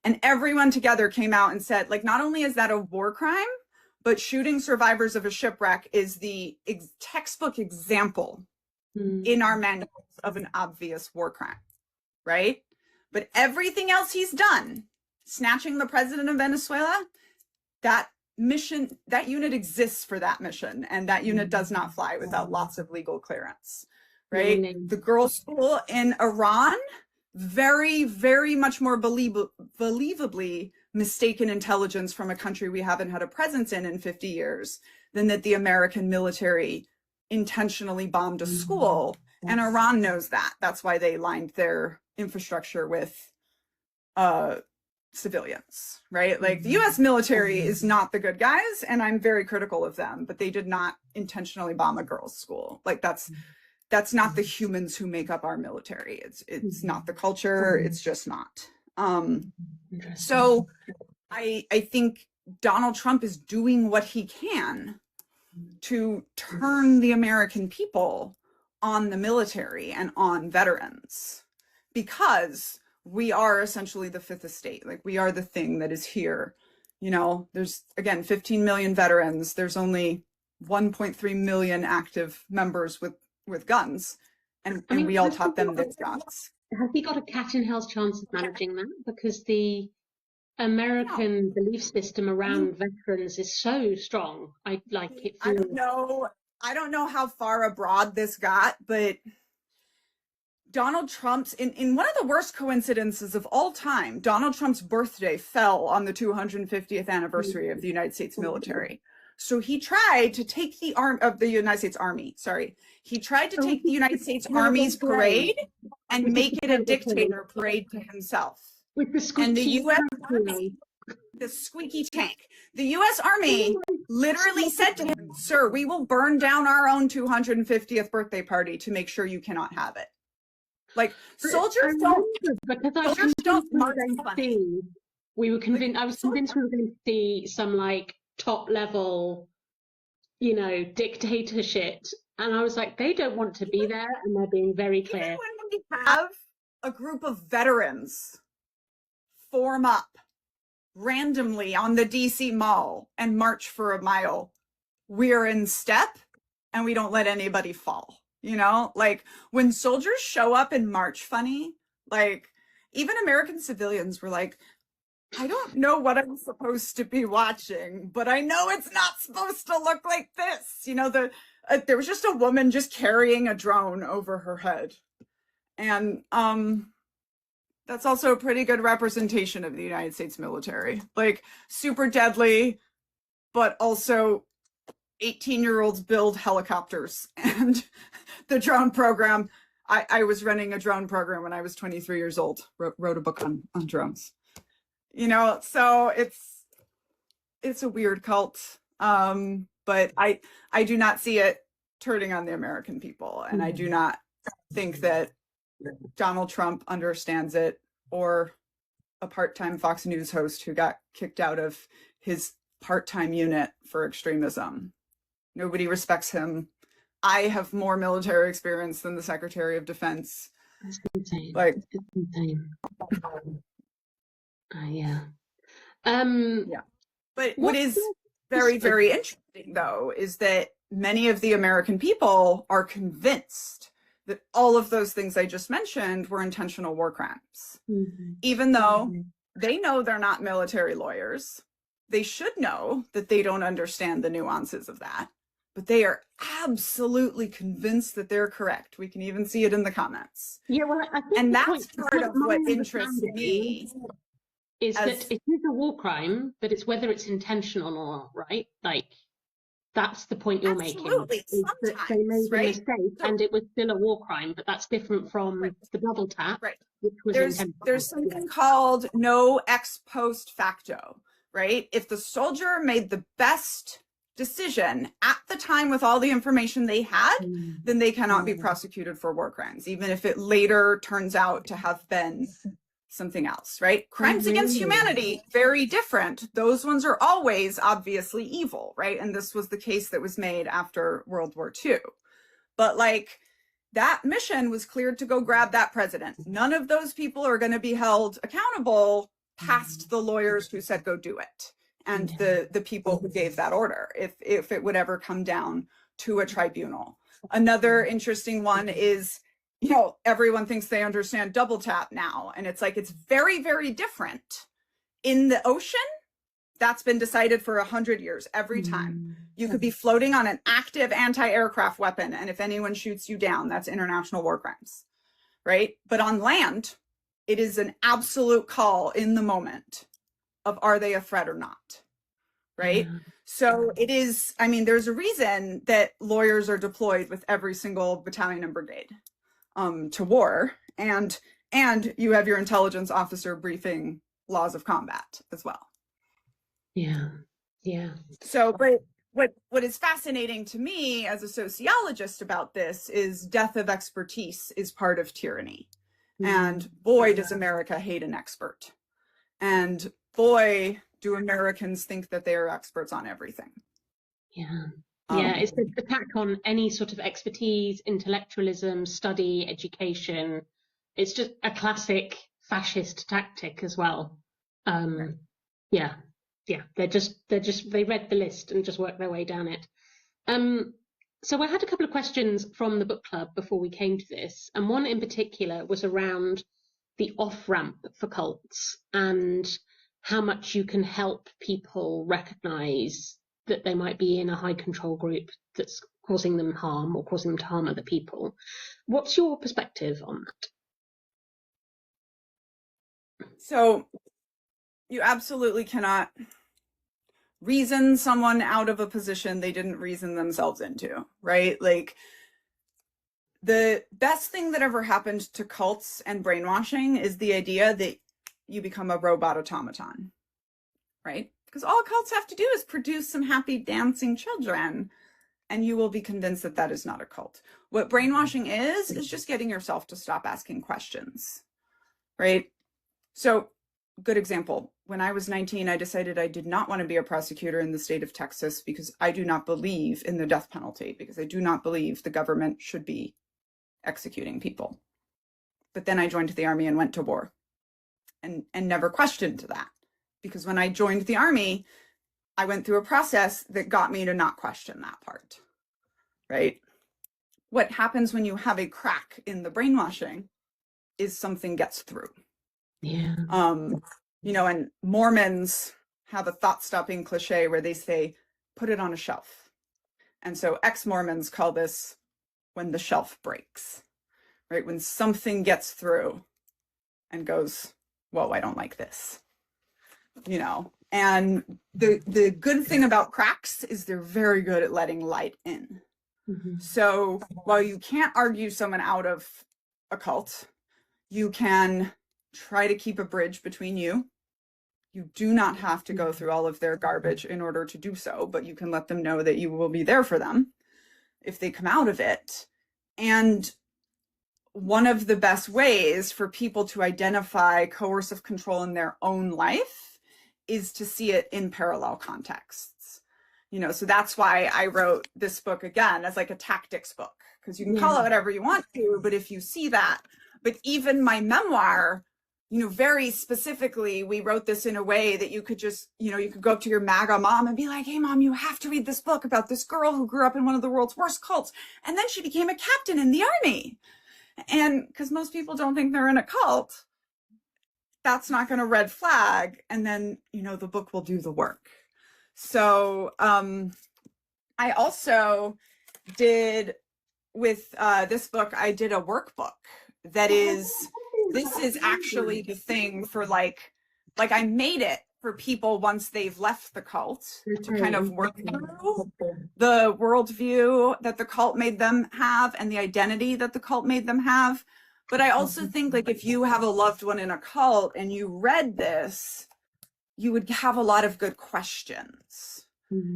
And everyone together came out and said, like, not only is that a war crime, but shooting survivors of a shipwreck is the textbook example in our manuals of an obvious war crime, right? But everything else he's done, snatching the president of Venezuela, that mission, that unit exists for that mission, and that unit does not fly without lots of legal clearance, right? The girls' school in Iran, very, very much more believably mistaken intelligence from a country we haven't had a presence in 50 years than that the American military intentionally bombed a school. And Iran knows that. That's why they lined their infrastructure with civilians, right? Like, the US military is not the good guys, and I'm very critical of them, but they did not intentionally bomb a girls' school. Like, that's not the humans who make up our military. It's not the culture. It's just not. So I think Donald Trump is doing what he can to turn the American people on the military and on veterans, because we are essentially the fifth estate. Like, we are the thing that is here. You know, there's, again, 15 million veterans. There's only 1.3 million active members with guns. And we all taught them their guns. Has he got a cat in hell's chance of managing that? Because the American belief system around veterans is so strong. I don't know how far abroad this got, but Donald Trump's, in one of the worst coincidences of all time, Donald Trump's birthday fell on the 250th anniversary of the United States military. So he tried to take the United States Army, sorry. He tried to take the United States Army's parade and make it a dictator parade to himself. With the squeaky, and the U.S. Army, the squeaky tank. The U.S. Army literally said to him, "Sir, we will burn down our own 250th birthday party to make sure you cannot have it." Like, soldiers don't. Soldiers don't march funny. We were convinced. I was convinced we were going to see some like top level, you know, dictatorship, and I was like, they don't want to be there, and they're being very clear. Even when we have a group of veterans form up randomly on the DC Mall and march for a mile, we're in step and we don't let anybody fall. You know, like, when soldiers show up and march funny, like, even American civilians were like, I don't know what I'm supposed to be watching, but I know it's not supposed to look like this. You know, there was just a woman just carrying a drone over her head. And that's also a pretty good representation of the United States military. Like, super deadly, but also 18-year-olds build helicopters. And the drone program, I was running a drone program when I was 23 years old, wrote a book on drones. You know, so it's a weird cult. But I do not see it turning on the American people. And I do not think that Donald Trump understands it, or a part-time Fox News host who got kicked out of his part-time unit for extremism. Nobody respects him. I have more military experience than the Secretary of Defense. That's insane. Like, it's insane. Yeah. Yeah. But what is very, very interesting, though, is that many of the American people are convinced that all of those things I just mentioned were intentional war crimes. Even though they know they're not military lawyers. They should know that they don't understand the nuances of that. But they are absolutely convinced that they're correct. We can even see it in the comments. Yeah, well, I think and that's part of what interests me. Is that it is a war crime, but it's whether it's intentional or not, right? Like, that's the point you're making. Absolutely. Sometimes, they made a mistake and it was still a war crime, but that's different from the double tap, which was intentional. There's something called no ex post facto, right? If the soldier made the best decision at the time with all the information they had, then they cannot be prosecuted for war crimes, even if it later turns out to have been something else, right? Crimes against humanity, very different. Those ones are always obviously evil, right? And this was the case that was made after World War II. But like, that mission was cleared to go grab that president. None of those people are going to be held accountable past the lawyers who said go do it, and the people who gave that order, if it would ever come down to a tribunal. Another interesting one is, you know, everyone thinks they understand double tap now. And it's like, it's very, very different. In the ocean, that's been decided for 100 years, every time. You could be floating on an active anti-aircraft weapon, and if anyone shoots you down, that's international war crimes, right? But on land, it is an absolute call in the moment of, are they a threat or not, right? So it is, I mean, there's a reason that lawyers are deployed with every single battalion and brigade to war, and you have your intelligence officer briefing laws of combat as well. Yeah. So, but what is fascinating to me as a sociologist about this is death of expertise is part of tyranny. And boy, does America hate an expert. And boy, do Americans think that they are experts on everything. It's the attack on any sort of expertise, intellectualism, study, education. It's just a classic fascist tactic as well. They read the list and just worked their way down it. So I had a couple of questions from the book club before we came to this, and one in particular was around the off-ramp for cults and how much you can help people recognize that they might be in a high control group that's causing them harm or causing them to harm other people. What's your perspective on that? So you absolutely cannot reason someone out of a position they didn't reason themselves into, right? Like, the best thing that ever happened to cults and brainwashing is the idea that you become a robot automaton, right? Because all cults have to do is produce some happy dancing children, and you will be convinced that that is not a cult. What brainwashing is just getting yourself to stop asking questions, right? So, good example. When I was 19, I decided I did not want to be a prosecutor in the state of Texas because I do not believe in the death penalty, because I do not believe the government should be executing people. But then I joined the army and went to war, and never questioned that. Because when I joined the army, I went through a process that got me to not question that part, right? What happens when you have a crack in the brainwashing is something gets through. You know, and Mormons have a thought-stopping cliche where they say, put it on a shelf. And so ex-Mormons call this when the shelf breaks, right? When something gets through and goes, whoa, I don't like this, you know? And the good thing about cracks is they're very good at letting light in. Mm-hmm. So while you can't argue someone out of a cult, you can try to keep a bridge between you. You do not have to go through all of their garbage in order to do so, but you can let them know that you will be there for them if they come out of it. And one of the best ways for people to identify coercive control in their own life is to see it in parallel contexts. You know, so that's why I wrote this book again as like a tactics book, because you can call it whatever you want to, but if you see that, but even my memoir, you know, very specifically, we wrote this in a way that you could just, you know, you could go up to your MAGA mom and be like, hey, mom, you have to read this book about this girl who grew up in one of the world's worst cults. And then she became a captain in the army. And because most people don't think they're in a cult, that's not going to red flag. And then, you know, the book will do the work. So I also did with this book, I did a workbook that is, this is actually the thing for like I made it for people once they've left the cult to kind of work through the worldview that the cult made them have and the identity that the cult made them have. But I also think like if you have a loved one in a cult and you read this, you would have a lot of good questions.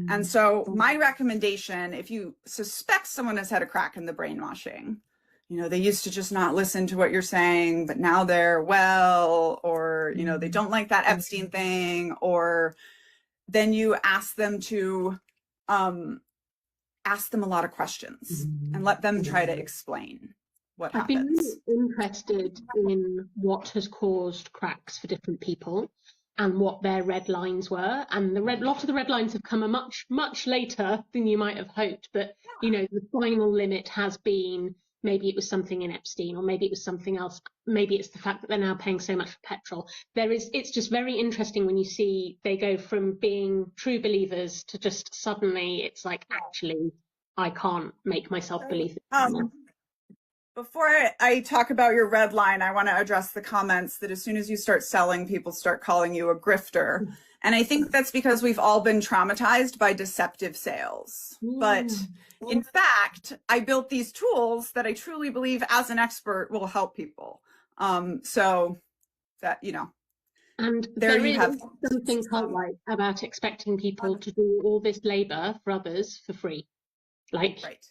And so my recommendation, if you suspect someone has had a crack in the brainwashing, you know, they used to just not listen to what you're saying, but now they're well, or, you know, they don't like that Epstein thing, or then you ask them to ask them a lot of questions and let them try to explain what happens. I've been really interested in what has caused cracks for different people and what their red lines were. And a lot of the red lines have come a much later than you might have hoped. But, you know, the final limit has been, maybe it was something in Epstein, or maybe it was something else. Maybe it's the fact that they're now paying so much for petrol. It's just very interesting when you see they go from being true believers to just suddenly it's like, actually, I can't make myself believe it. Before I talk about your red line, I want to address the comments that as soon as you start selling, people start calling you a grifter. And I think that's because we've all been traumatized by deceptive sales. But in fact, I built these tools that I truly believe as an expert will help people. So that, you know, and there you have something cult-like about expecting people to do all this labor for others for free. Like, right.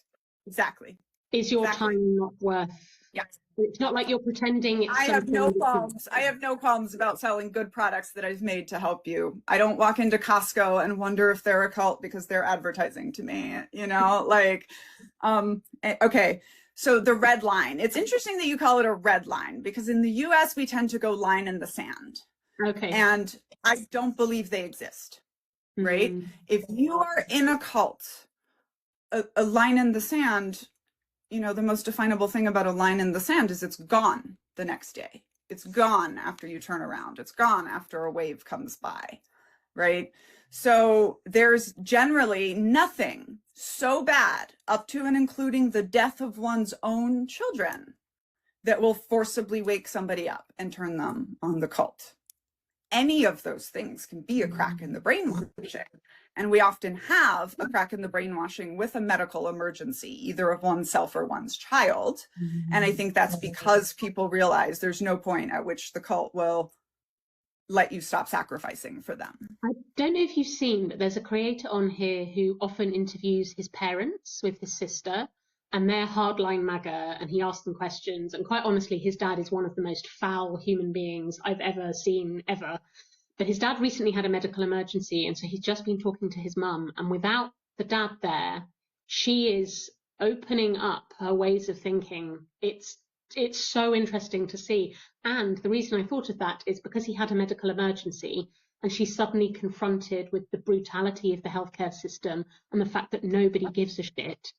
Exactly. Is your time not worth? Yeah. It's not like you're pretending it's I have no qualms. I have no qualms about selling good products that I've made to help you. I don't walk into Costco and wonder if they're a cult because they're advertising to me, you know, like, okay. So the red line, it's interesting that you call it a red line because in the US, we tend to go line in the sand. Okay. And I don't believe they exist, right? If you are in a cult, a line in the sand, you know, the most definable thing about a line in the sand is it's gone the next day. It's gone after you turn around. It's gone after a wave comes by, right? So there's generally nothing so bad up to and including the death of one's own children that will forcibly wake somebody up and turn them on the cult. Any of those things can be a crack in the brainwashing. And we often have a crack in the brainwashing with a medical emergency, either of oneself or one's child. And I think that's because people realize there's no point at which the cult will let you stop sacrificing for them. I don't know if you've seen, but there's a creator on here who often interviews his parents with his sister, and they're hardline MAGA, and he asks them questions. And quite honestly, his dad is one of the most foul human beings I've ever seen, ever. But his dad recently had a medical emergency, and so he's just been talking to his mum. And without the dad there, she is opening up her ways of thinking. It's so interesting to see. And the reason I thought of that is because he had a medical emergency, and she's suddenly confronted with the brutality of the healthcare system and the fact that nobody gives a shit.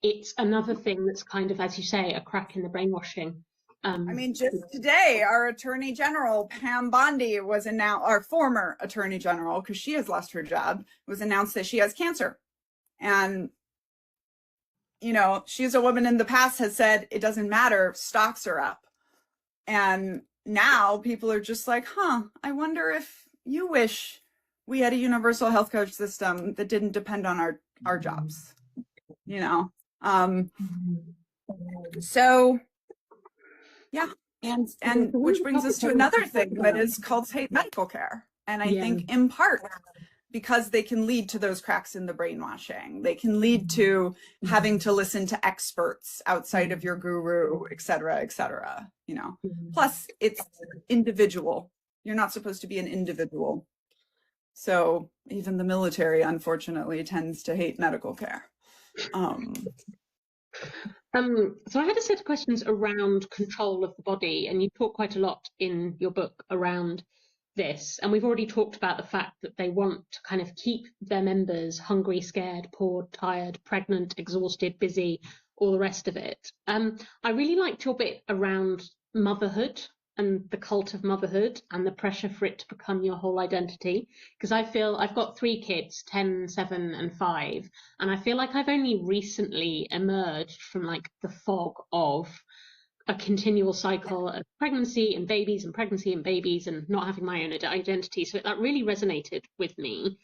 It's another thing that's kind of, as you say, a crack in the brainwashing. I mean, just today, our Attorney General, Pam Bondi, was announced, our former Attorney General, because she has lost her job, was announced that she has cancer. And you know, she's a woman in the past has said, it doesn't matter, stocks are up. And now people are just like, I wonder if you wish we had a universal healthcare system that didn't depend on our jobs, you know? So yeah. And which brings us to another thing that is cults hate medical care. And I think in part because they can lead to those cracks in the brainwashing. They can lead to having to listen to experts outside of your guru, et cetera, you know. Plus, it's individual. You're not supposed to be an individual. So even the military, unfortunately, tends to hate medical care. So I had a set of questions around control of the body, and you talk quite a lot in your book around this. And we've already talked about the fact that they want to kind of keep their members hungry, scared, poor, tired, pregnant, exhausted, busy, all the rest of it. I really liked your bit around motherhood and the cult of motherhood and the pressure for it to become your whole identity. Because I feel I've got 3 kids, 10, 7, and 5, and I feel like I've only recently emerged from like the fog of a continual cycle of pregnancy and babies and pregnancy and babies and not having my own identity. So that really resonated with me.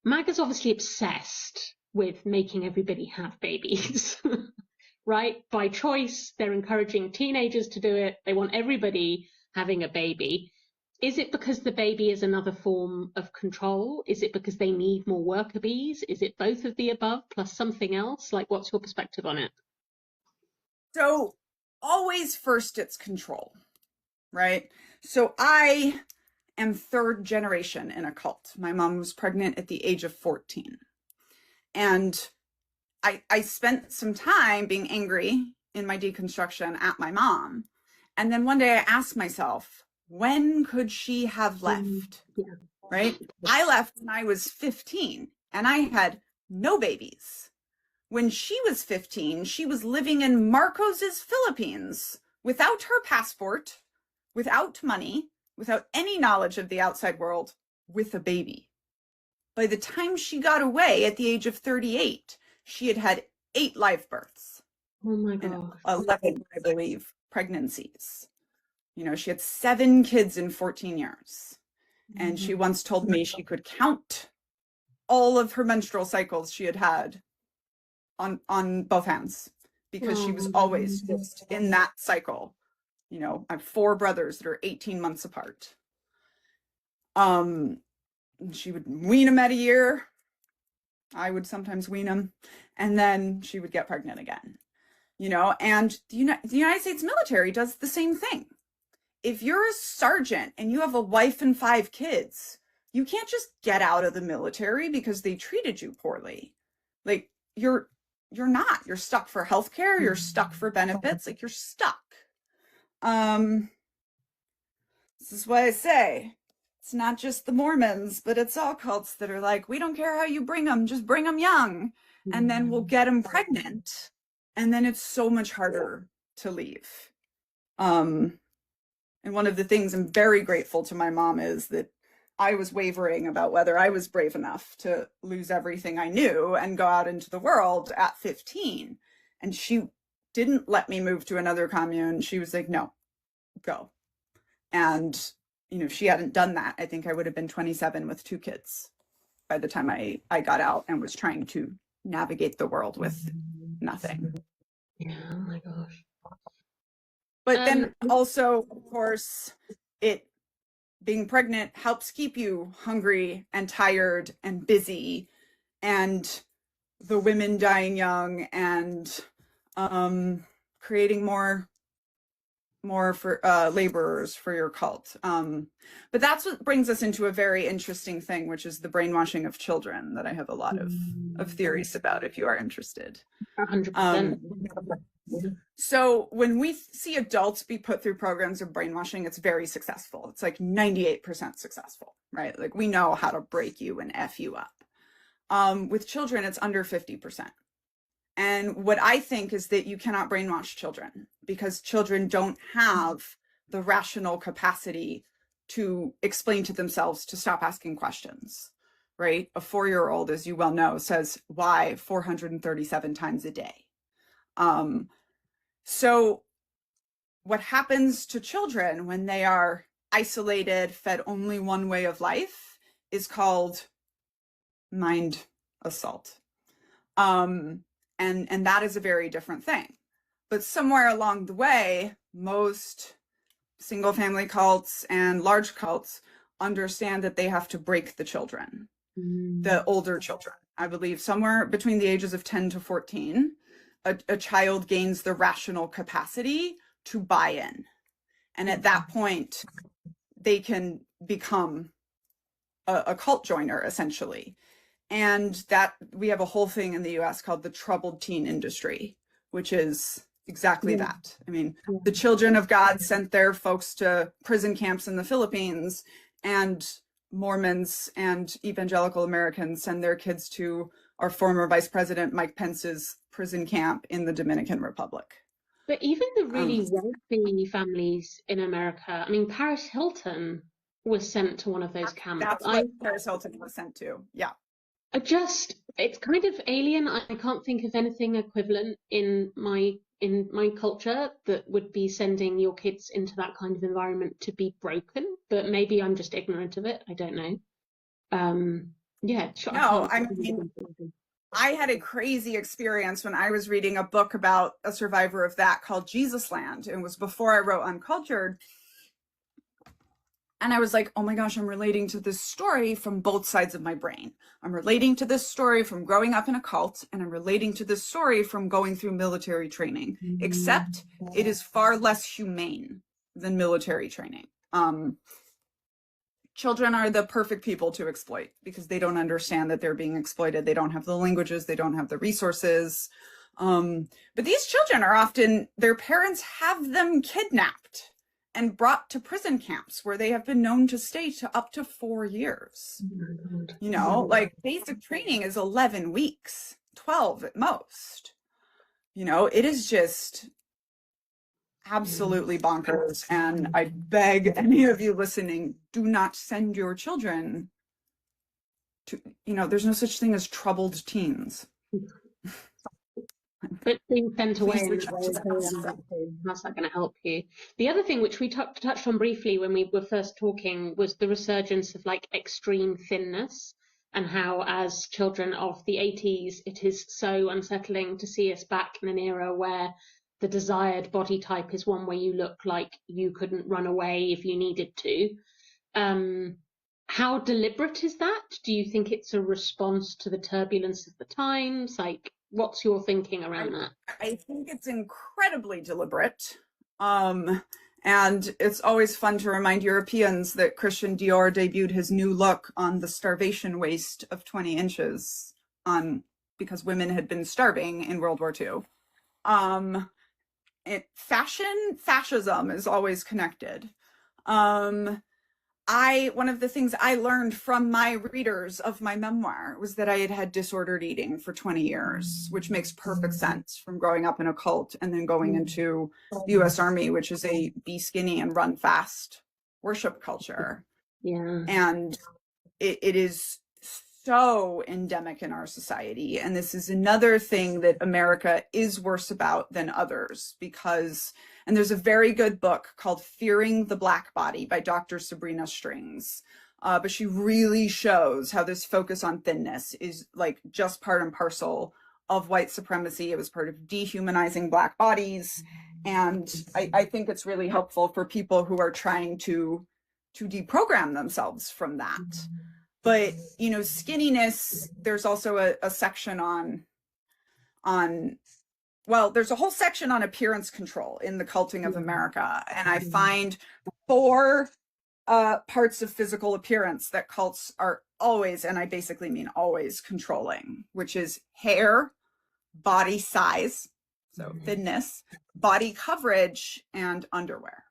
MAGA's obviously obsessed with making everybody have babies. Right? By choice, they're encouraging teenagers to do it. They want everybody having a baby. Is it because the baby is another form of control? Is it because they need more worker bees? Is it both of the above plus something else? Like, what's your perspective on it? So always first it's control, right? So I am 3rd generation in a cult. My mom was pregnant at the age of 14. And I spent some time being angry in my deconstruction at my mom. And then one day I asked myself, when could she have left? Right? I left when I was 15 and I had no babies. When she was 15, she was living in Marcos's Philippines without her passport, without money, without any knowledge of the outside world, with a baby. By the time she got away at the age of 38, she had had 8 live births. Oh my God. 11, I believe, pregnancies. You know, she had 7 kids in 14 years. And she once told me she could count all of her menstrual cycles she had had on both hands because she was always just in that cycle. You know, I have 4 brothers that are 18 months apart. She would wean them at a year. I would sometimes wean them, and then she would get pregnant again. You know, and the United States military does the same thing. If you're a sergeant and you have a wife and 5 kids, you can't just get out of the military because they treated you poorly. Like, you're not. You're stuck for healthcare. You're stuck for benefits. Like, you're stuck. This is why I say it's not just the Mormons, but it's all cults that are like, we don't care how you bring them, just bring them young, and then we'll get them pregnant, and then it's so much harder to leave. And one of the things I'm very grateful to my mom is that I was wavering about whether I was brave enough to lose everything I knew and go out into the world at 15. And she didn't let me move to another commune. She was like, no, go. And, you know, if she hadn't done that, I think I would have been 27 with 2 kids by the time I got out and was trying to navigate the world with nothing. Yeah, oh my gosh. But then also, of course, being pregnant helps keep you hungry and tired and busy, and the women dying young and creating more for laborers for your cult. But that's what brings us into a very interesting thing, which is the brainwashing of children that I have a lot of theories about if you are interested. 100%. So when we see adults be put through programs of brainwashing, it's very successful. It's like 98% successful, right? Like, we know how to break you and F you up. With children, it's under 50%. And what I think is that you cannot brainwash children because children don't have the rational capacity to explain to themselves to stop asking questions, right? A 4-year-old, as you well know, says why 437 times a day. So what happens to children when they are isolated, fed only one way of life, is called mind assault. And that is a very different thing. But somewhere along the way, most single family cults and large cults understand that they have to break the children, the older children. I believe somewhere between the ages of 10 to 14, a child gains the rational capacity to buy in. And at that point, they can become a cult joiner, essentially. And that we have a whole thing in the US called the troubled teen industry, which is exactly that. I mean, the children of God sent their folks to prison camps in the Philippines, and Mormons and evangelical Americans send their kids to our former Vice President Mike Pence's prison camp in the Dominican Republic. But even the really wealthy families in America, I mean, Paris Hilton was sent to one of those camps. That's what Paris Hilton was sent to, yeah. It's kind of alien. I can't think of anything equivalent in my culture that would be sending your kids into that kind of environment to be broken. But maybe I'm just ignorant of it. I don't know. Yeah. No, I mean, I had a crazy experience when I was reading a book about a survivor of that called Jesus Land. It was before I wrote Uncultured. And I was like, oh my gosh, I'm relating to this story from both sides of my brain. I'm relating to this story from growing up in a cult, and I'm relating to this story from going through military training, except it is far less humane than military training. Children are the perfect people to exploit because they don't understand that they're being exploited. They don't have the languages, they don't have the resources. But these children are often, their parents have them kidnapped and brought to prison camps where they have been known to stay to up to 4 years. You know, like basic training is 11 weeks, 12 at most. You know, it is just absolutely bonkers. And I beg any of you listening, do not send your children to, you know, there's no such thing as troubled teens. But being sent away in the how's that going to help you? The other thing which we touched on briefly when we were first talking was the resurgence of like extreme thinness, and how as children of the 80s it is so unsettling to see us back in an era where the desired body type is one where you look like you couldn't run away if you needed to. How deliberate is that? Do you think it's a response to the turbulence of the times? Like, what's your thinking around that? I think it's incredibly deliberate. And it's always fun to remind Europeans that Christian Dior debuted his new look on the starvation waist of 20 inches because women had been starving in World War II. Fascism is always connected. One of the things I learned from my readers of my memoir was that I had had disordered eating for 20 years, which makes perfect sense from growing up in a cult and then going into the US Army, which is a be skinny and run fast worship culture. Yeah. And it is so endemic in our society. And this is another thing that America is worse about than others because, and there's a very good book called Fearing the Black Body by Dr. Sabrina Strings. But she really shows how this focus on thinness is like just part and parcel of white supremacy. It was part of dehumanizing Black bodies. And I think it's really helpful for people who are trying to deprogram themselves from that. But, you know, skinniness, there's also a section on, well, there's a whole section on appearance control in the culting of America. And I find 4 parts of physical appearance that cults are always, and I basically mean always, controlling, which is hair, body size, so thinness, body coverage, and underwear.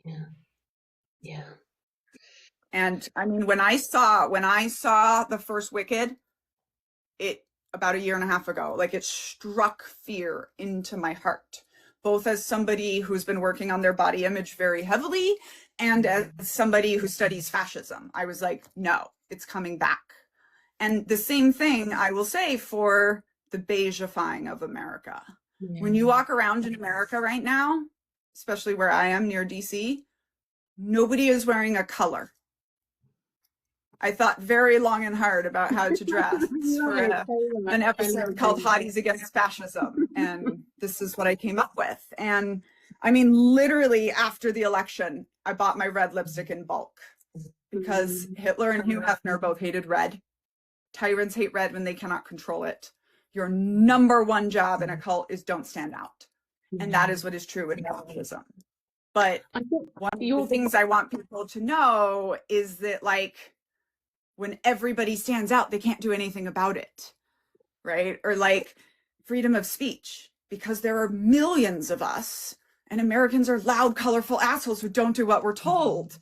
Yeah. Yeah. And I mean, when I saw the first Wicked, it about a year and a half ago, like it struck fear into my heart, both as somebody who's been working on their body image very heavily and as somebody who studies fascism. I was like, no, it's coming back. And the same thing I will say for the beigifying of America. When you walk around in America right now, especially where I am near DC, nobody is wearing a color. I thought very long and hard about how to dress for an episode called Hotties Hate Fascism. And this is what I came up with. And I mean, literally after the election, I bought my red lipstick in bulk because Hitler and Hugh Hefner both hated red. Tyrants hate red when they cannot control it. Your number one job in a cult is don't stand out. And that is what is true with fascism. But one of the things I want people to know is that, like, when everybody stands out, they can't do anything about it, right? Or like freedom of speech, because there are millions of us and Americans are loud, colorful assholes who don't do what we're told.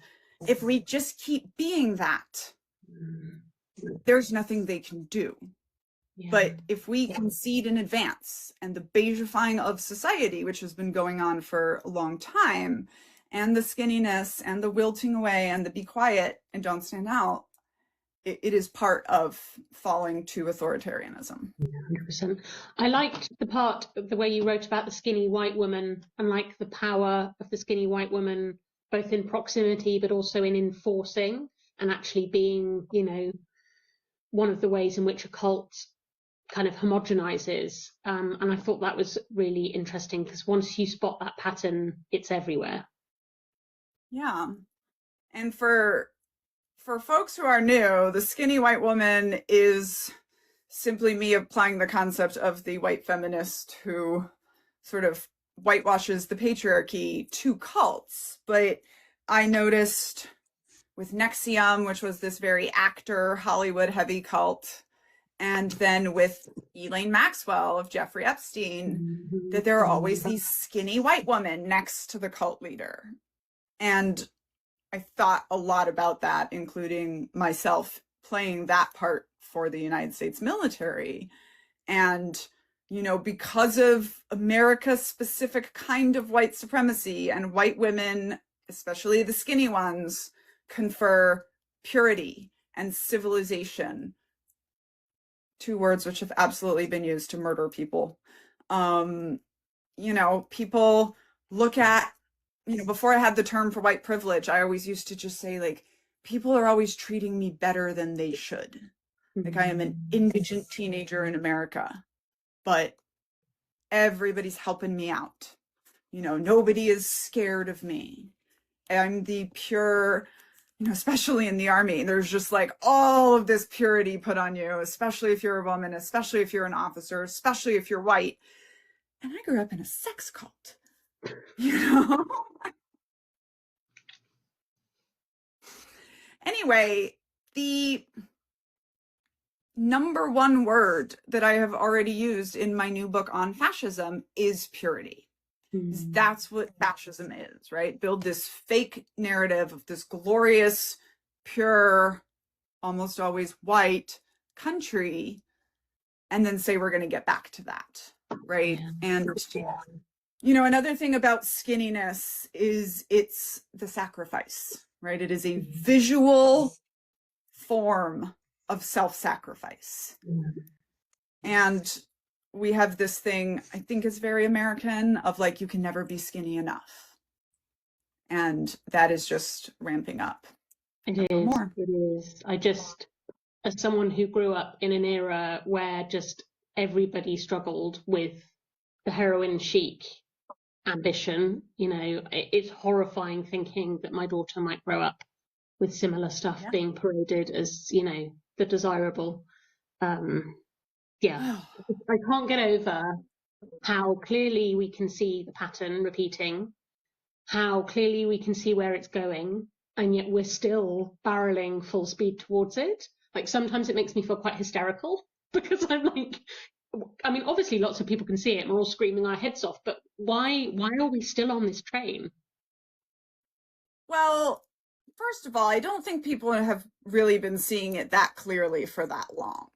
If we just keep being that, there's nothing they can do. But if we concede in advance, and the beigifying of society, which has been going on for a long time, and the skinniness and the wilting away and the be quiet and don't stand out, it is part of falling to authoritarianism. 100%. I liked the part of the way you wrote about the skinny white woman and like the power of the skinny white woman, both in proximity, but also in enforcing and actually being, you know, one of the ways in which a cult kind of homogenizes. And I thought that was really interesting because once you spot that pattern, it's everywhere. Yeah. And for folks who are new, the skinny white woman is simply me applying the concept of the white feminist who sort of whitewashes the patriarchy to cults. But I noticed with Nexium, which was this very actor, Hollywood heavy cult, and then with Elaine Maxwell of Jeffrey Epstein, that there are always these skinny white women next to the cult leader. And I thought a lot about that, including myself playing that part for the United States military. And, you know, because of America's specific kind of white supremacy, and white women, especially the skinny ones, confer purity and civilization, two words which have absolutely been used to murder people. You know, people look at, you know, before I had the term for white privilege, I always used to just say, like, people are always treating me better than they should. Like, I am an indigent teenager in America, but everybody's helping me out. You know, nobody is scared of me. I'm the pure, you know, especially in the army, there's just like all of this purity put on you, especially if you're a woman, especially if you're an officer, especially if you're white. And I grew up in a sex cult, you know? Anyway, the number one word that I have already used in my new book on fascism is purity. That's what fascism is, right? Build this fake narrative of this glorious, pure, almost always white country, and then say we're going to get back to that, right? And you know, another thing about skinniness is it's the sacrifice, right? It is a visual form of self-sacrifice. And we have this thing, I think is very American, of like, you can never be skinny enough. And that is just ramping up. It is. I just, as someone who grew up in an era where just everybody struggled with the heroin chic ambition, you know, it's horrifying thinking that my daughter might grow up with similar stuff being paraded as, you know, the desirable. I can't get over how clearly we can see the pattern repeating, how clearly we can see where it's going, and yet we're still barreling full speed towards it. Like, sometimes it makes me feel quite hysterical because I'm like, I mean, obviously lots of people can see it and we're all screaming our heads off, but why are we still on this train? Well, first of all, I don't think people have really been seeing it that clearly for that long.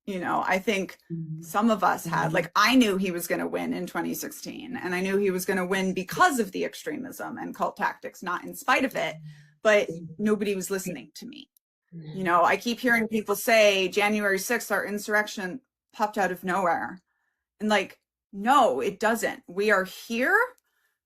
You know, I think some of us had, like, I knew he was going to win in 2016, and I knew he was going to win because of the extremism and cult tactics, not in spite of it, but nobody was listening to me. You know, I keep hearing people say January 6th, our insurrection popped out of nowhere. And like, No, it doesn't. We are here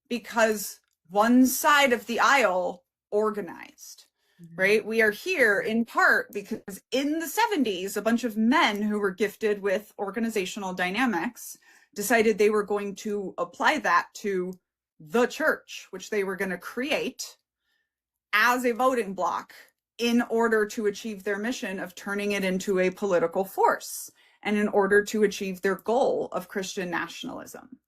because one side of the aisle organized, right? We are here in part because in the 70s, a bunch of men who were gifted with organizational dynamics decided they were going to apply that to the church, which they were going to create as a voting bloc in order to achieve their mission of turning it into a political force and in order to achieve their goal of Christian nationalism.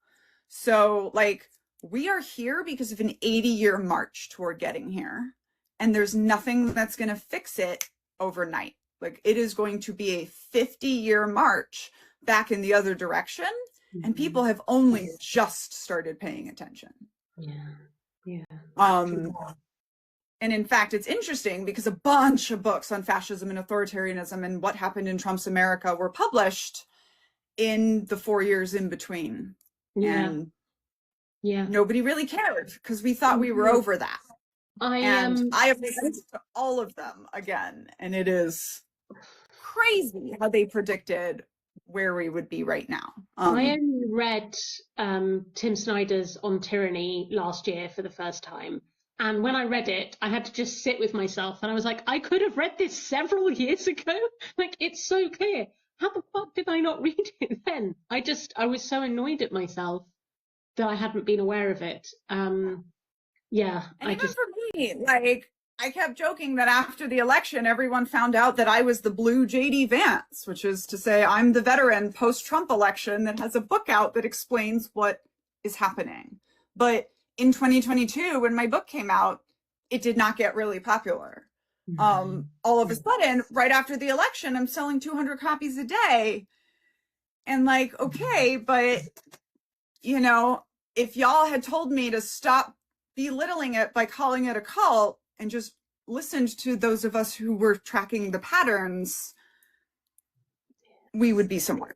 So, like, we are here because of an 80-year march toward getting here, and there's nothing that's going to fix it overnight. Like, it is going to be a 50-year march back in the other direction, and people have only just started paying attention. Yeah. And in fact, it's interesting because a bunch of books on fascism and authoritarianism and what happened in Trump's America were published in the 4 years in between. And nobody really cared because we thought we were over that. I have listened to all of them again, and it is crazy how they predicted where we would be right now. I only read Tim Snyder's On Tyranny last year for the first time. And when I read it, I had to just sit with myself and I was like, I could have read this several years ago. Like, it's so clear. How the fuck did I not read it then? I was so annoyed at myself that I hadn't been aware of it. And even for me, like, I kept joking that after the election, everyone found out that I was the blue J.D. Vance, which is to say I'm the veteran post-Trump election that has a book out that explains what is happening. But in 2022, when my book came out, it did not get really popular. All of a sudden, right after the election, I'm selling 200 copies a day. And like, okay, but, you know, if y'all had told me to stop belittling it by calling it a cult and just listened to those of us who were tracking the patterns, we would be somewhere.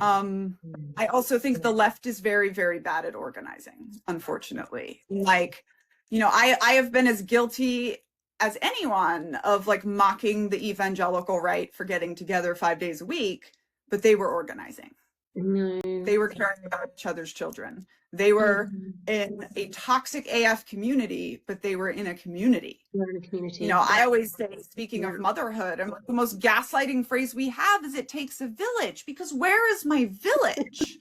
I also think the left is very, very bad at organizing, unfortunately. Like, you know, I have been as guilty as anyone of like mocking the evangelical right for getting together 5 days a week, but they were organizing. They were caring about each other's children. They were in a toxic AF community, but they were in a community. You know, I always say, speaking of motherhood, the most gaslighting phrase we have is it takes a village, because where is my village?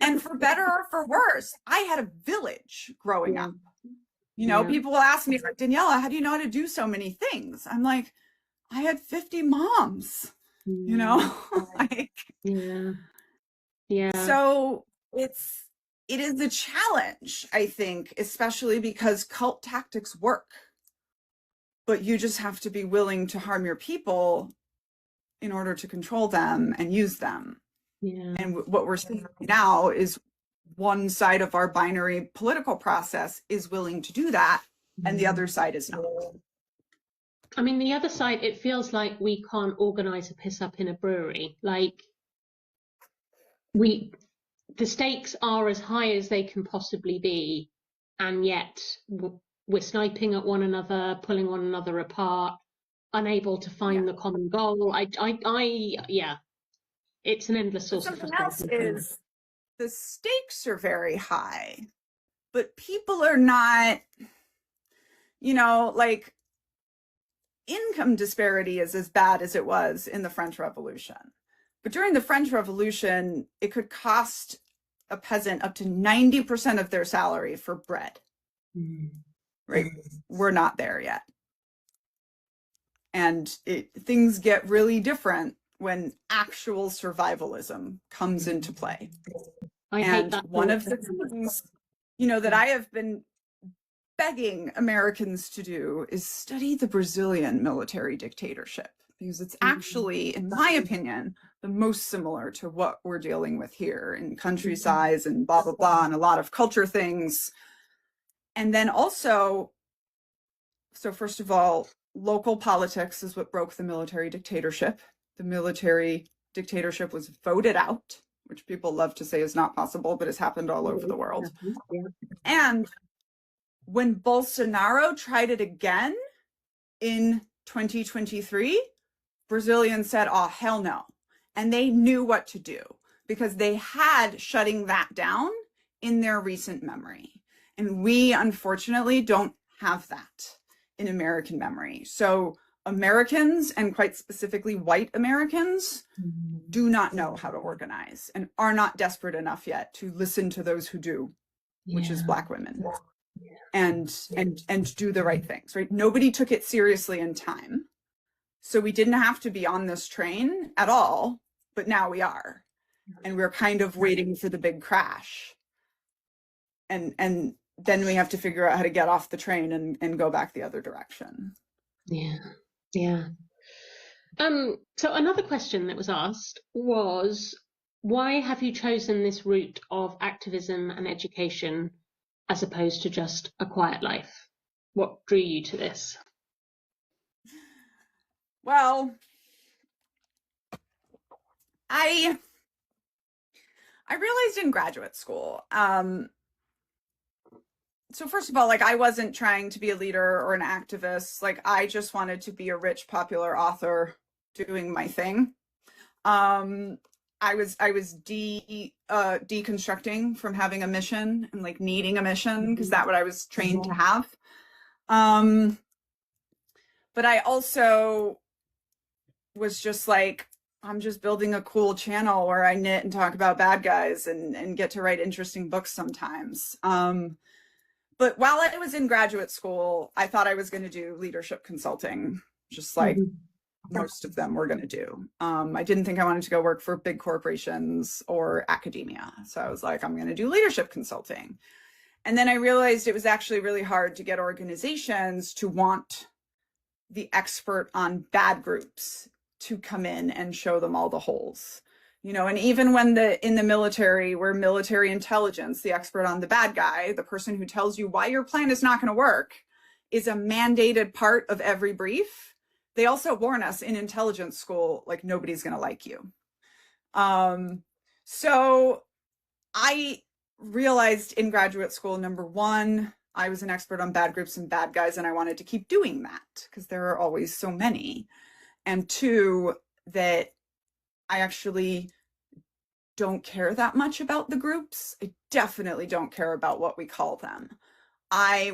And for better or for worse, I had a village growing up. You know, people will ask me, like, Daniella, how do you know how to do so many things? I'm like, I had 50 moms, you know? Like, so it is a challenge, I think, especially because cult tactics work, but you just have to be willing to harm your people in order to control them and use them. And what we're seeing now is one side of our binary political process is willing to do that, and the other side is not. I mean, the other side, it feels like we can't organize a piss up in a brewery. Like, the stakes are as high as they can possibly be, and yet we're sniping at one another, pulling one another apart, unable to find the common goal. It's an endless source of frustration. Something else is the stakes are very high, but people are not, you know, like, income disparity is as bad as it was in the French Revolution. But during the French Revolution, it could cost a peasant up to 90% of their salary for bread. Right? We're not there yet. And things get really different when actual survivalism comes into play. And one of the things, you know, that I have been begging Americans to do is study the Brazilian military dictatorship, because it's actually, in my opinion, the most similar to what we're dealing with here in country size and blah, blah, blah, and a lot of culture things. And then also, so first of all, local politics is what broke the military dictatorship. The military dictatorship was voted out, which people love to say is not possible, but has happened all over the world. And when Bolsonaro tried it again in 2023, Brazilians said, oh, hell no. And they knew what to do. because they had shutting that down in their recent memory. And we unfortunately don't have that in American memory. So Americans, and quite specifically white Americans, do not know how to organize and are not desperate enough yet to listen to those who do, which is Black women, and do the right things, right? Nobody took it seriously in time. So we didn't have to be on this train at all, but now we are. And we're kind of waiting for the big crash. And then we have to figure out how to get off the train and go back the other direction. Yeah, yeah. So another question that was asked was, why have you chosen this route of activism and education as opposed to just a quiet life? What drew you to this? Well, I realized in graduate school, so first of all, like, I wasn't trying to be a leader or an activist. Like, I just wanted to be a rich, popular author doing my thing. I was deconstructing from having a mission and like needing a mission, because that's what I was trained to have. But I also was just like, I'm just building a cool channel where I knit and talk about bad guys and get to write interesting books sometimes. But while I was in graduate school, I thought I was going to do leadership consulting, just like most of them were going to do. I didn't think I wanted to go work for big corporations or academia. So I was like, I'm going to do leadership consulting. And then I realized it was actually really hard to get organizations to want the expert on bad groups to come in and show them all the holes. You know, and even when in the military, we're military intelligence, the expert on the bad guy, the person who tells you why your plan is not going to work, is a mandated part of every brief. They also warn us in intelligence school, like, nobody's going to like you. So I realized in graduate school, number one, I was an expert on bad groups and bad guys, and I wanted to keep doing that because there are always so many. And two, that I actually don't care that much about the groups. I definitely don't care about what we call them. I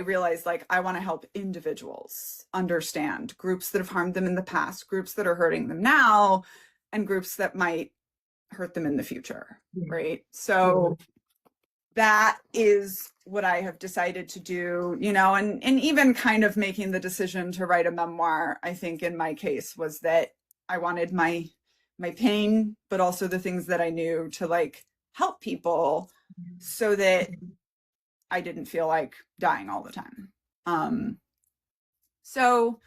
realized, like, I want to help individuals understand groups that have harmed them in the past, groups that are hurting them now, and groups that might hurt them in the future, right? So that is what I have decided to do, you know, and even kind of making the decision to write a memoir, I think in my case was that I wanted my pain, but also the things that I knew to like help people so that I didn't feel like dying all the time. So,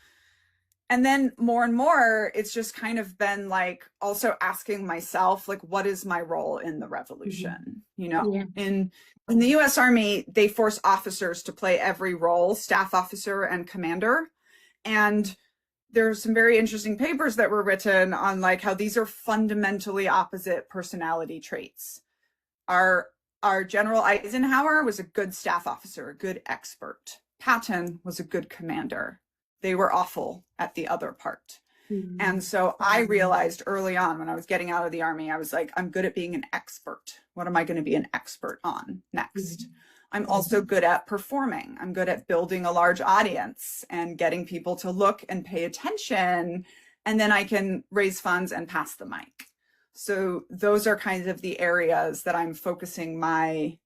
and then more and more, it's just kind of been like also asking myself, like, what is my role in the revolution? You know, in the US Army, they force officers to play every role, staff officer and commander. And there's some very interesting papers that were written on like how these are fundamentally opposite personality traits. Our General Eisenhower was a good staff officer, a good expert. Patton was a good commander. They were awful at the other part. And so I realized early on when I was getting out of the Army, I was like, I'm good at being an expert. What am I going to be an expert on next? I'm also good at performing. I'm good at building a large audience and getting people to look and pay attention. And then I can raise funds and pass the mic. So those are kind of the areas that I'm focusing my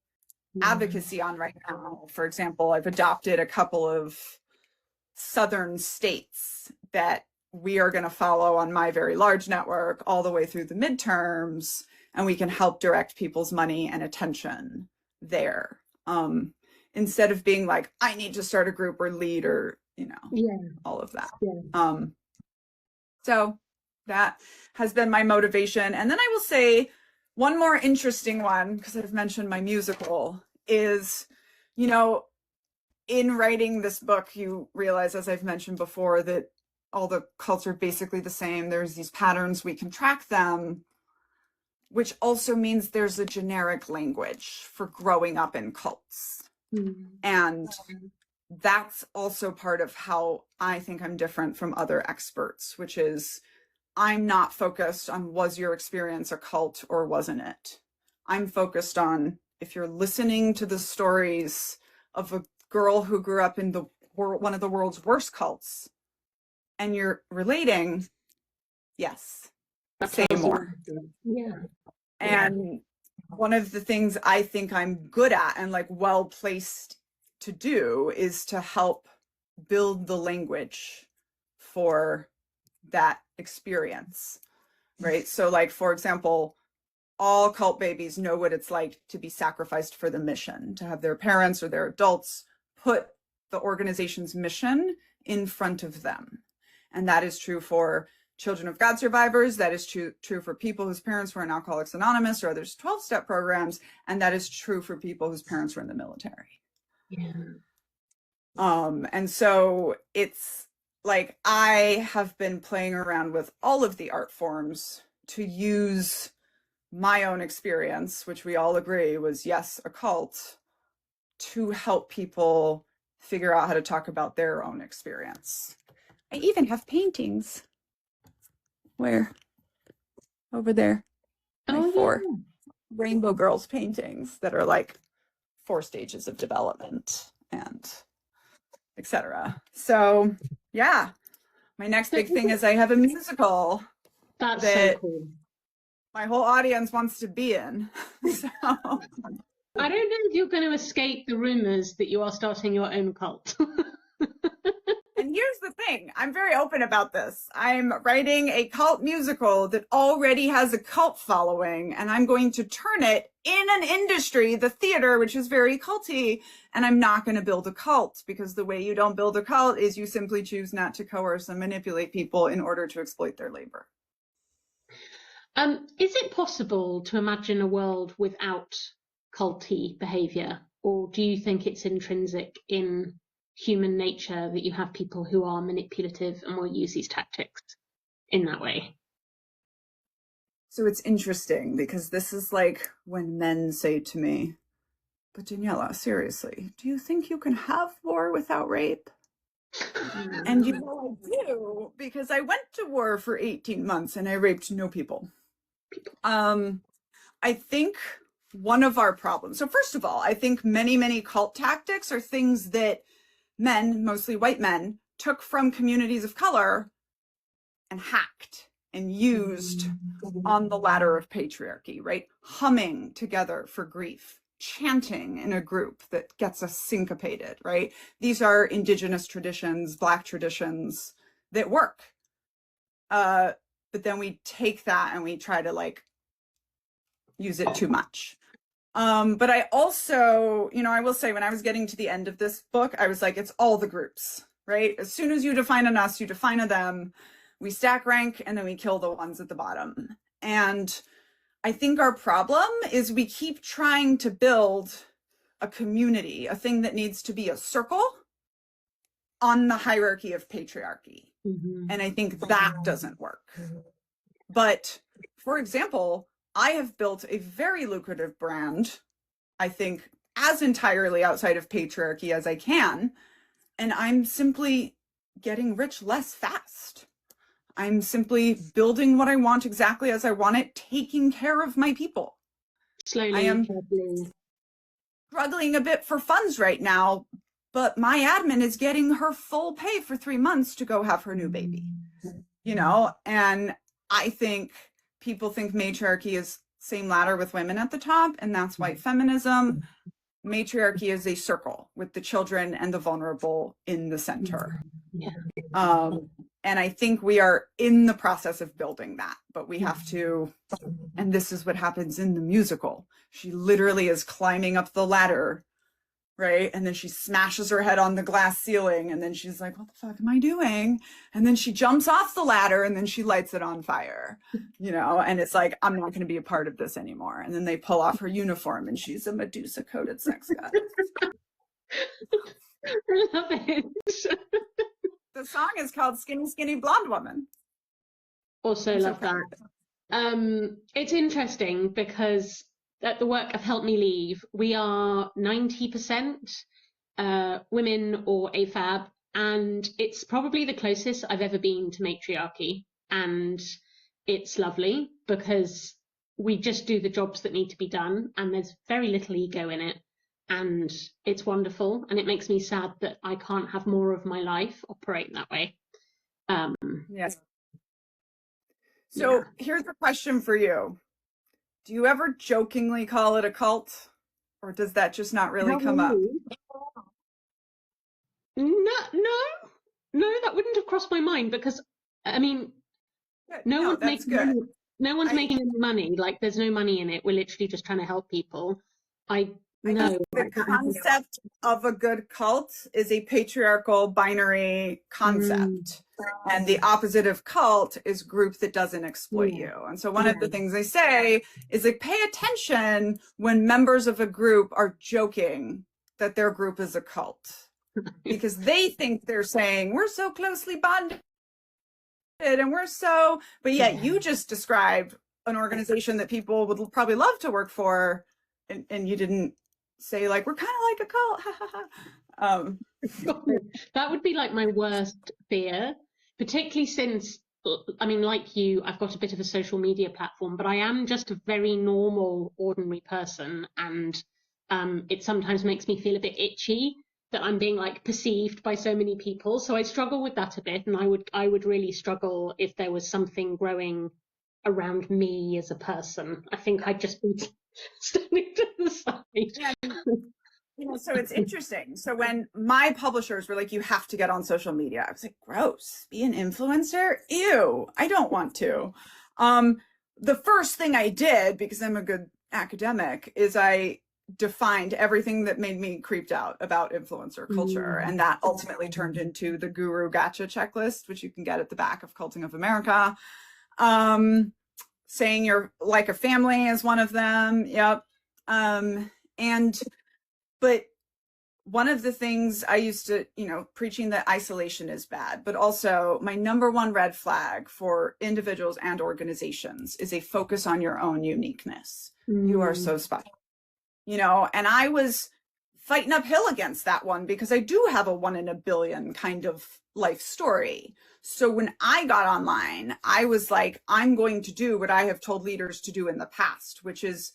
advocacy on right now. For example, I've adopted a couple of Southern states that we are going to follow on my very large network all the way through the midterms, and we can help direct people's money and attention there. Instead of being like, I need to start a group or lead or, you know, all of that. So that has been my motivation. And then I will say one more interesting one, because I've mentioned my musical, is, you know, in writing this book, you realize, as I've mentioned before, that all the cults are basically the same. There's these patterns, we can track them, which also means there's a generic language for growing up in cults. And that's also part of how I think I'm different from other experts, which is I'm not focused on was your experience a cult or wasn't it. I'm focused on if you're listening to the stories of a girl who grew up in one of the world's worst cults and you're relating, yes, say more. Yeah. And one of the things I think I'm good at and like well placed to do is to help build the language for that experience, right? So like, for example, all cult babies know what it's like to be sacrificed for the mission, to have their parents or their adults put the organization's mission in front of them. And that is true for Children of God survivors. That is true for people whose parents were in Alcoholics Anonymous or others 12-step programs. And that is true for people whose parents were in the military. Yeah. And so it's like I have been playing around with all of the art forms to use my own experience, which we all agree was, yes, a cult, to help people figure out how to talk about their own experience. I even have paintings. Where? Over there. My 4 Rainbow Girls paintings that are like 4 stages of development and etc. So yeah, my next big thing is I have a musical That's that so cool. my whole audience wants to be in. So I don't know if you're going to escape the rumors that you are starting your own cult. and here's the thing, I'm very open about this. I'm writing a cult musical that already has a cult following, and I'm going to turn it in an industry, the theater, which is very culty, and I'm not going to build a cult, because the way you don't build a cult is you simply choose not to coerce and manipulate people in order to exploit their labor. Is it possible to imagine a world without culty behavior, or do you think it's intrinsic in human nature that you have people who are manipulative and will use these tactics in that way? So it's interesting, because this is like when men say to me, but Daniella, seriously, do you think you can have war without rape? And you know I do, because I went to war for 18 months and I raped no people. I think one of our problems, so first of all, I think many cult tactics are things that men, mostly white men, took from communities of color and hacked and used on the ladder of patriarchy, right? Humming together for grief, chanting in a group that gets us syncopated, right? These are indigenous traditions, Black traditions that work. But then we take that and we try to like use it too much. But I also, I will say when I was getting to the end of this book, I was like, it's all the groups, right? As soon as you define an us, you define a them. We stack rank and then we kill the ones at the bottom. And I think our problem is we keep trying to build a community, a thing that needs to be a circle on the hierarchy of patriarchy. Mm-hmm. And I think that doesn't work. But for example, I have built a very lucrative brand, I think, as entirely outside of patriarchy as I can. And I'm simply getting rich less fast. I'm simply building what I want exactly as I want it, taking care of my people. Slowly. I am struggling a bit for funds right now, but my admin is getting her full pay for 3 months to go have her new baby. And I think people think matriarchy is same ladder with women at the top, and that's white feminism. Matriarchy is a circle with the children and the vulnerable in the center. Yeah. And I think we are in the process of building that, but we have to, and this is what happens in the musical. She literally is climbing up the ladder, right? And then she smashes her head on the glass ceiling, and then she's like, what the fuck am I doing? And then she jumps off the ladder, and then she lights it on fire, and it's like, I'm not going to be a part of this anymore. And then they pull off her uniform, and she's a Medusa-coated sex goddess. I love it. The song is called Skinny, Skinny Blonde Woman. Also love that. It's interesting because at the work of Help Me Leave, we are 90% women or AFAB, and it's probably the closest I've ever been to matriarchy. And it's lovely because we just do the jobs that need to be done, and there's very little ego in it, and it's wonderful. And it makes me sad that I can't have more of my life operate that way. Yes. So here's a question for you. Do you ever jokingly call it a cult, or does that just not really come up? No, that wouldn't have crossed my mind, because I mean, no one's making money. No one's making any money. Like, there's no money in it. We're literally just trying to help people. I know the concept of a good cult is a patriarchal binary concept. And the opposite of cult is group that doesn't exploit you. And so one of the things they say is, like, pay attention when members of a group are joking that their group is a cult, because they think they're saying, we're so closely bonded and we're so, but yet you just described an organization that people would probably love to work for, and you didn't say, like, we're kind of like a cult. That would be like my worst fear, particularly since, I mean, like you, I've got a bit of a social media platform, but I am just a very normal, ordinary person, and it sometimes makes me feel a bit itchy that I'm being, like, perceived by so many people. So I struggle with that a bit, and I would really struggle if there was something growing around me as a person. I think I'd just be standing to the side. So it's interesting. So when my publishers were like, you have to get on social media, I was like, gross, be an influencer? Ew, I don't want to. The first thing I did, because I'm a good academic, is I defined everything that made me creeped out about influencer culture. And that ultimately turned into the Guru Gotcha checklist, which you can get at the back of Culting of America. Saying you're like a family is one of them. Yep. But one of the things I used to, preaching that isolation is bad, but also my number one red flag for individuals and organizations is a focus on your own uniqueness. You are so special, and I was fighting uphill against that one, because I do have a 1 in a billion kind of life story. So when I got online, I was like, I'm going to do what I have told leaders to do in the past, which is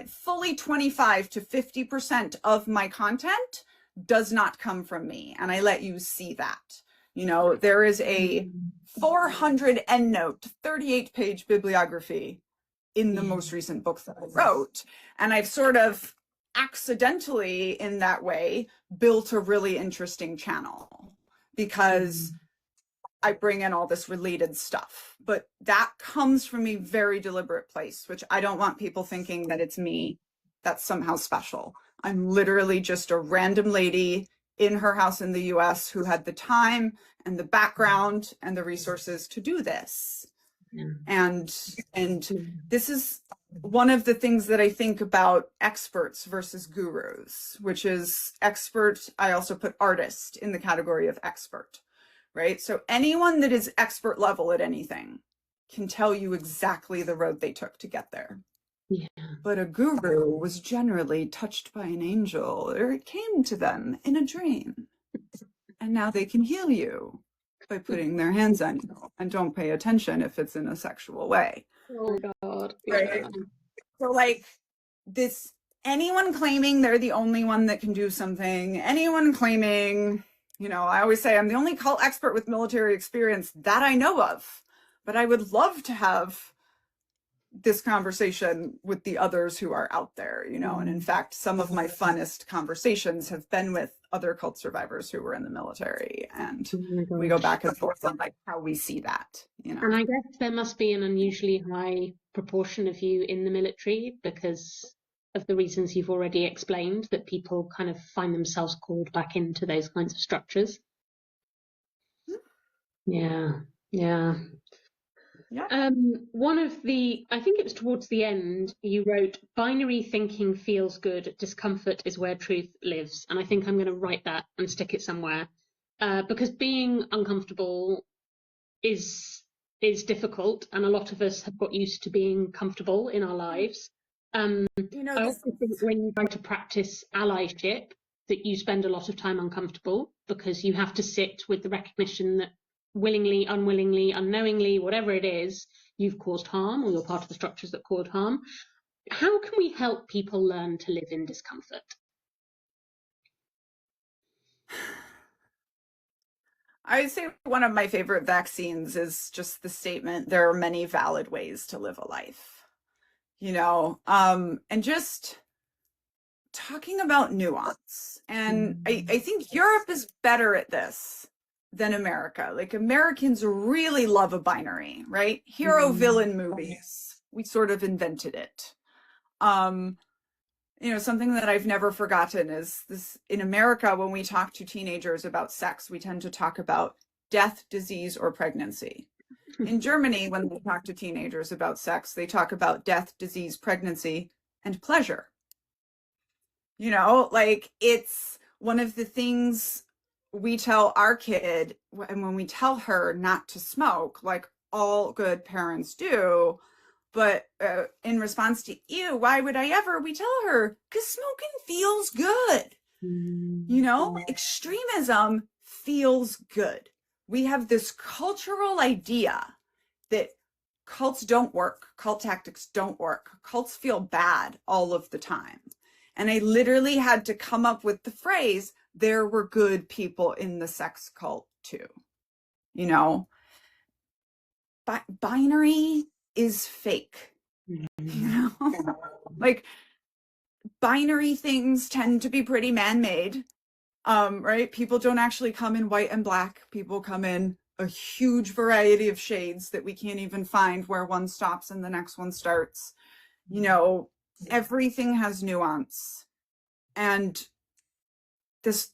fully 25 to 50% of my content does not come from me. And I let you see that. There is a 400 endnote, 38-page bibliography in the most recent book that I wrote. And I've sort of accidentally, in that way, built a really interesting channel, because I bring in all this related stuff, but that comes from a very deliberate place, which I don't want people thinking that it's me that's somehow special. I'm literally just a random lady in her house in the US who had the time and the background and the resources to do this. And this is one of the things that I think about experts versus gurus, which is expert. I also put artist in the category of expert. Right? So anyone that is expert level at anything can tell you exactly the road they took to get there. But a guru was generally touched by an angel, or it came to them in a dream. And now they can heal you by putting their hands on you, and don't pay attention if it's in a sexual way. Oh God. Right? So, like, this, anyone claiming they're the only one that can do something, anyone claiming, I always say I'm the only cult expert with military experience that I know of, but I would love to have this conversation with the others who are out there, and in fact, some of my funnest conversations have been with other cult survivors who were in the military, and we go back and forth on, like, how we see that, And I guess there must be an unusually high proportion of you in the military, because of the reasons you've already explained, that people kind of find themselves called back into those kinds of structures. Yeah. One of the, I think it was towards the end, you wrote, binary thinking feels good, discomfort is where truth lives. And I think I'm going to write that and stick it somewhere, because being uncomfortable is difficult, and a lot of us have got used to being comfortable in our lives. I also think when you try to practice allyship, that you spend a lot of time uncomfortable, because you have to sit with the recognition that willingly, unwillingly, unknowingly, whatever it is, you've caused harm or you're part of the structures that cause harm. How can we help people learn to live in discomfort? I would say one of my favorite vaccines is just the statement, there are many valid ways to live a life, and just talking about nuance. And I think Europe is better at this than America. Like, Americans really love a binary, right? Hero villain movies. We sort of invented it. Something that I've never forgotten is this: in America, when we talk to teenagers about sex, we tend to talk about death, disease, or pregnancy. In Germany, when we talk to teenagers about sex, they talk about death, disease, pregnancy, and pleasure. Like, it's one of the things we tell our kid, and when we tell her not to smoke, like all good parents do, but in response to, ew, why would I ever? We tell her, because smoking feels good. Extremism feels good. We have this cultural idea that cults don't work, cult tactics don't work, cults feel bad all of the time. And I literally had to come up with the phrase, there were good people in the sex cult too. Binary is fake. Like, binary things tend to be pretty man-made, right? People don't actually come in white and black. People come in a huge variety of shades that we can't even find where one stops and the next one starts. Everything has nuance. And this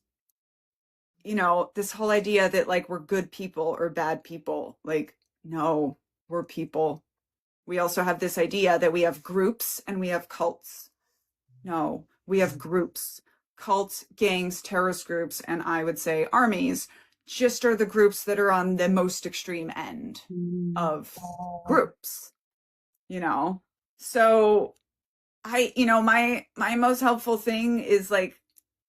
whole idea that, like, we're good people or bad people, like, no, we're people. We also have this idea that we have groups and we have cults. No, we have groups. Cults, gangs, terrorist groups, and I would say armies just are the groups that are on the most extreme end of groups, So my most helpful thing is, like,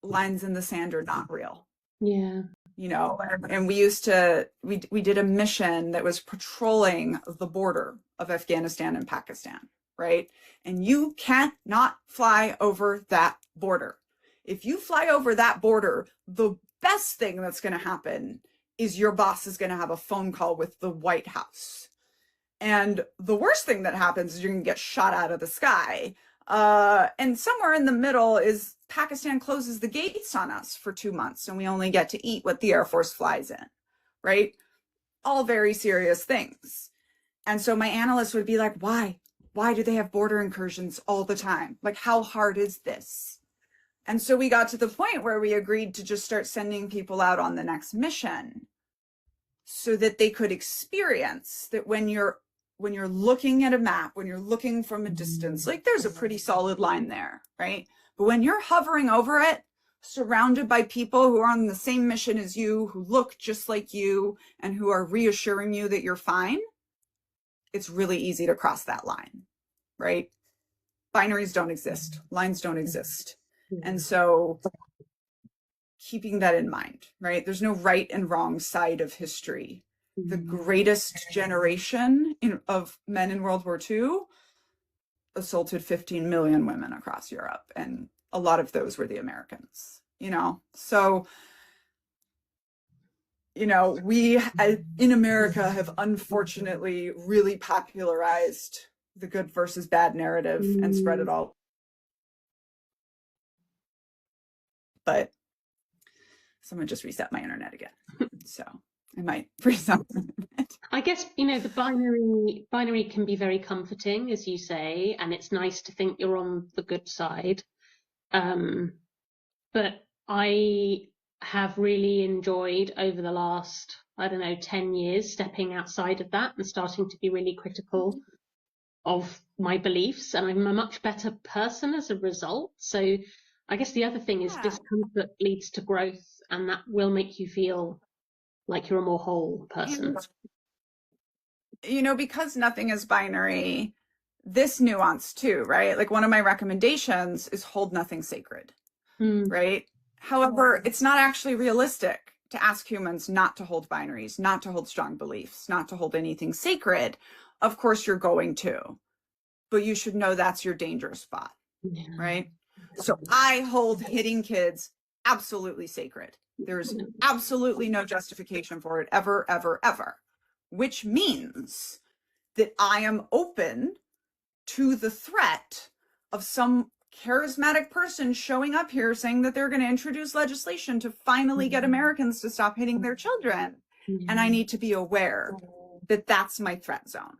lines in the sand are not real. Yeah. And we did a mission that was patrolling the border of Afghanistan and Pakistan, right? And you can't not fly over that border. If you fly over that border, the best thing that's going to happen is your boss is going to have a phone call with the White House. And the worst thing that happens is you're going to get shot out of the sky. And somewhere in the middle is Pakistan closes the gates on us for 2 months and we only get to eat what the Air Force flies in, right? All very serious things. And so my analyst would be like, why? Why do they have border incursions all the time? Like, how hard is this? And so we got to the point where we agreed to just start sending people out on the next mission so that they could experience that when you're looking at a map, when you're looking from a distance, like, there's a pretty solid line there, right? But when you're hovering over it, surrounded by people who are on the same mission as you, who look just like you, and who are reassuring you that you're fine, it's really easy to cross that line, right? Binaries don't exist. Lines don't exist. And so keeping that in mind, right? There's no right and wrong side of history. The greatest generation of men in World War II assaulted 15 million women across Europe, and a lot of those were the Americans, So, we in America have unfortunately really popularized the good versus bad narrative and spread it all. But someone just reset my internet again, so I might freeze up. I guess, the binary can be very comforting, as you say, and it's nice to think you're on the good side. But I have really enjoyed over the last, 10 years, stepping outside of that and starting to be really critical of my beliefs. And I'm a much better person as a result. So I guess the other thing is discomfort leads to growth, and that will make you feel like you're a more whole person. Because nothing is binary, this nuance too, right? Like, one of my recommendations is hold nothing sacred, right? However, it's not actually realistic to ask humans not to hold binaries, not to hold strong beliefs, not to hold anything sacred. of course you're going to, but you should know that's your danger spot, right? So I hold hitting kids absolutely sacred. There's absolutely no justification for it ever, ever, ever, which means that I am open to the threat of some charismatic person showing up here saying that they're going to introduce legislation to finally get Americans to stop hitting their children. And I need to be aware that that's my threat zone,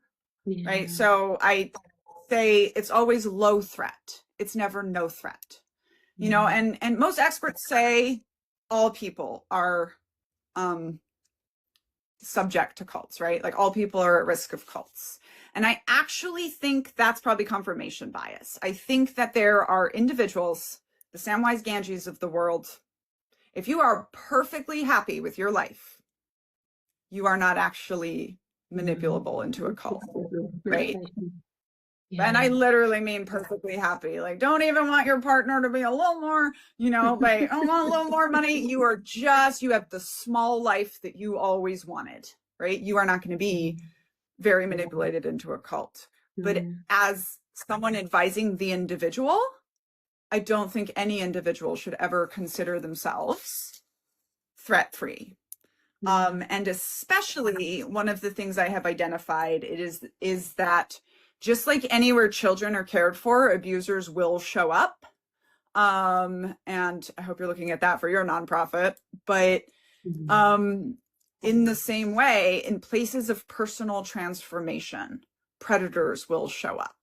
right? So I say it's always low threat. It's never no threat, you know, and most experts say all people are subject to cults, right? Like all people are at risk of cults. And I actually think that's probably confirmation bias. I think that there are individuals, the Samwise Ganges of the world, if you are perfectly happy with your life, you are not actually manipulable into a cult, right? And I literally mean perfectly happy. Like, don't even want your partner to be a little more, you know, like, I want a little more money. You are just, you have the small life that you always wanted, right? You are not going to be very manipulated into a cult. But as someone advising the individual, I don't think any individual should ever consider themselves threat-free. And especially one of the things I have identified is that just like anywhere children are cared for, abusers will show up. And I hope you're looking at that for your nonprofit. But in the same way, in places of personal transformation, predators will show up.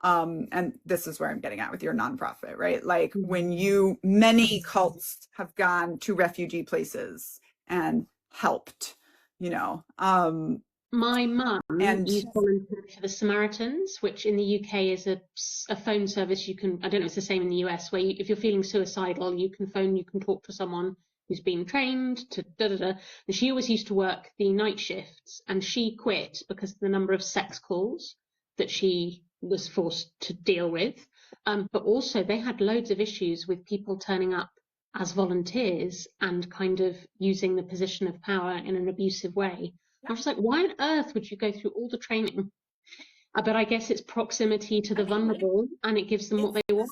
And this is where I'm getting at with your nonprofit, right? Like when many cults have gone to refugee places and helped, you know. My mum used to volunteer for the Samaritans, which in the UK is a phone service you can, I don't know if it's the same in the US, where if you're feeling suicidal, you can talk to someone who's been trained to da-da-da. And she always used to work the night shifts, and she quit because of the number of sex calls that she was forced to deal with. But also they had loads of issues with people turning up as volunteers and kind of using the position of power in an abusive way. I was like, why on earth would you go through all the training? But I guess it's proximity to the vulnerable, and it gives them what they want.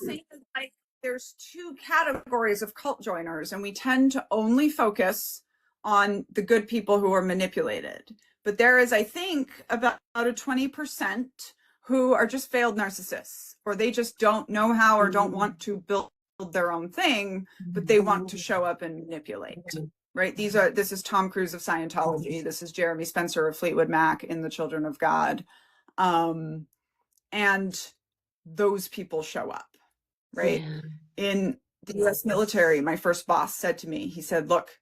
Like, there's two categories of cult joiners, and we tend to only focus on the good people who are manipulated. But there is, I think, about a 20% who are just failed narcissists, or they just don't know how or don't want to build their own thing, but they want to show up and manipulate. Right? This is Tom Cruise of Scientology. This is Jeremy Spencer of Fleetwood Mac in The Children of God. And those people show up, right? In the US military, my first boss said to me, he said, look,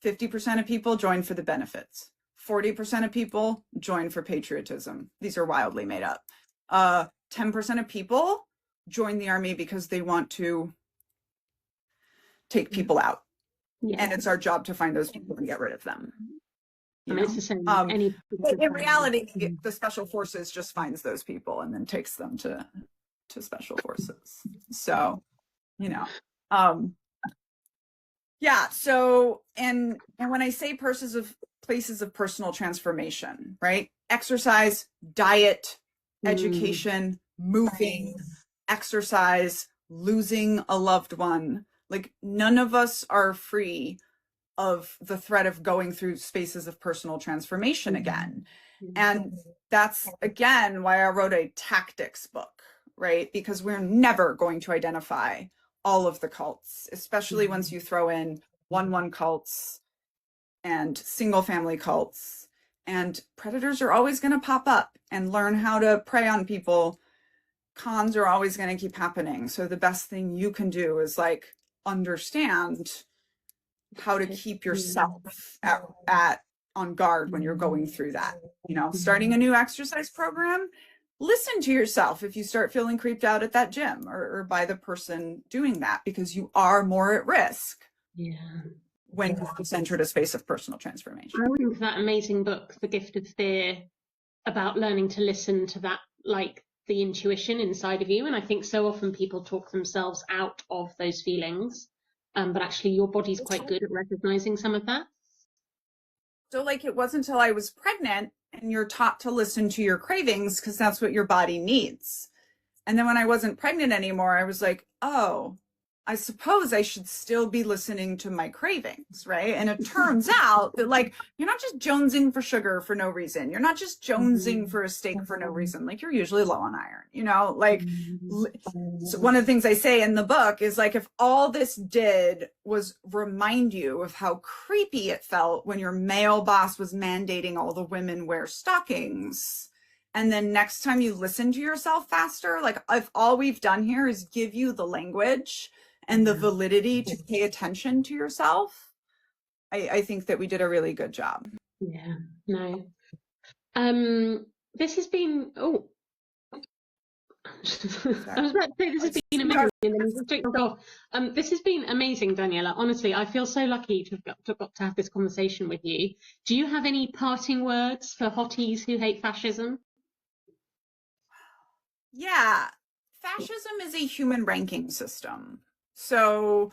50% of people join for the benefits. 40% of people join for patriotism. These are wildly made up. 10% of people join the army because they want to take people out. And it's our job to find those people and get rid of them. I mean, it's the same. In reality, the special forces just finds those people and then takes them to special forces. So, you know, yeah. So, and when I say places of personal transformation, right? Exercise, diet, education, moving, exercise, losing a loved one. Like, none of us are free of the threat of going through spaces of personal transformation again. And that's, again, why I wrote a tactics book, right? Because we're never going to identify all of the cults, especially once you throw in 1-1 cults and single family cults. And predators are always going to pop up and learn how to prey on people. Cons are always going to keep happening. So the best thing you can do is like understand how to keep yourself on guard when you're going through that. You know, starting a new exercise program, listen to yourself if you start feeling creeped out at that gym or by the person doing that, because you are more at risk when you've entered a space of personal transformation. I think that amazing book, The Gift of Fear, about learning to listen to that, like the intuition inside of you. And I think so often people talk themselves out of those feelings, but actually your body's quite good at recognizing some of that. So like, it wasn't until I was pregnant and you're taught to listen to your cravings because that's what your body needs. And then when I wasn't pregnant anymore, I was like, oh, I suppose I should still be listening to my cravings, right? And it turns out that, like, you're not just jonesing for sugar for no reason. You're not just jonesing for a steak for no reason. Like, you're usually low on iron, you know? Like, so one of the things I say in the book is, like, if all this did was remind you of how creepy it felt when your male boss was mandating all the women wear stockings, and then next time you listen to yourself faster, like, if all we've done here is give you the language and the validity to pay attention to yourself, I think that we did a really good job. Yeah, no. This has been, oh, I was about to say this has been amazing, and then you just took it off. This has been amazing, Daniella. Honestly, I feel so lucky to have got to have this conversation with you. Do you have any parting words for hotties who hate fascism? Yeah, fascism is a human ranking system. So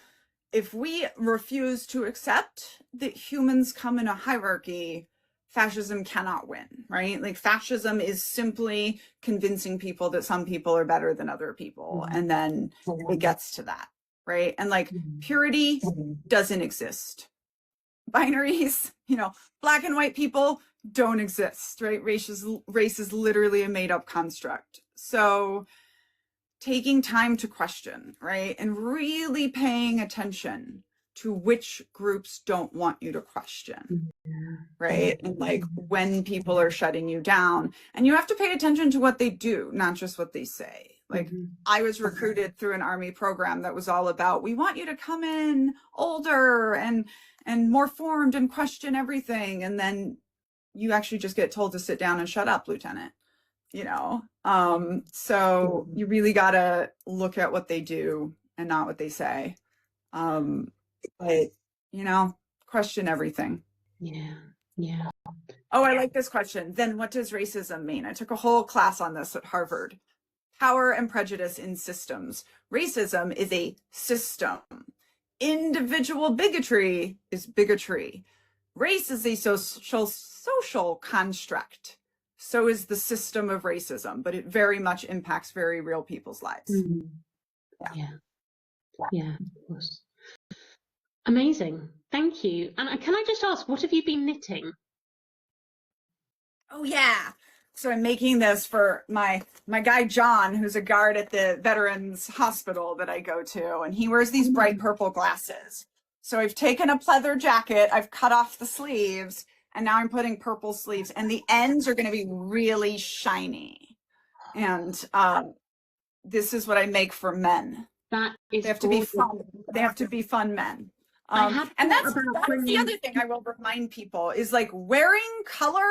if we refuse to accept that humans come in a hierarchy, fascism cannot win, right? Like, fascism is simply convincing people that some people are better than other people. And then it gets to that, right? And, like, purity doesn't exist. Binaries, you know, black and white people don't exist, right? Race is literally a made up construct. So taking time to question, right? And really paying attention to which groups don't want you to question, right? And, like, when people are shutting you down, and you have to pay attention to what they do, not just what they say. Like, I was recruited through an Army program that was all about, we want you to come in older and more formed and question everything. And then you actually just get told to sit down and shut up, Lieutenant. You know, so you really gotta look at what they do and not what they say. But, you know, question everything. Yeah, yeah. Oh, I like this question. Then what does racism mean? I took a whole class on this at Harvard. Power and prejudice in systems. Racism is a system. Individual bigotry is bigotry. Race is a social construct. So is the system of racism, but it very much impacts very real people's lives. Yeah, of course. Amazing. Thank you. And can I just ask, what have you been knitting? Oh, yeah. So I'm making this for my guy, John, who's a guard at the Veterans Hospital that I go to, and he wears these bright purple glasses. So I've taken a pleather jacket, I've cut off the sleeves, and now I'm putting purple sleeves, and the ends are going to be really shiny. And this is what I make for men. That is They have to be fun. They have to be fun men. And that's the other thing I will remind people is, like, wearing color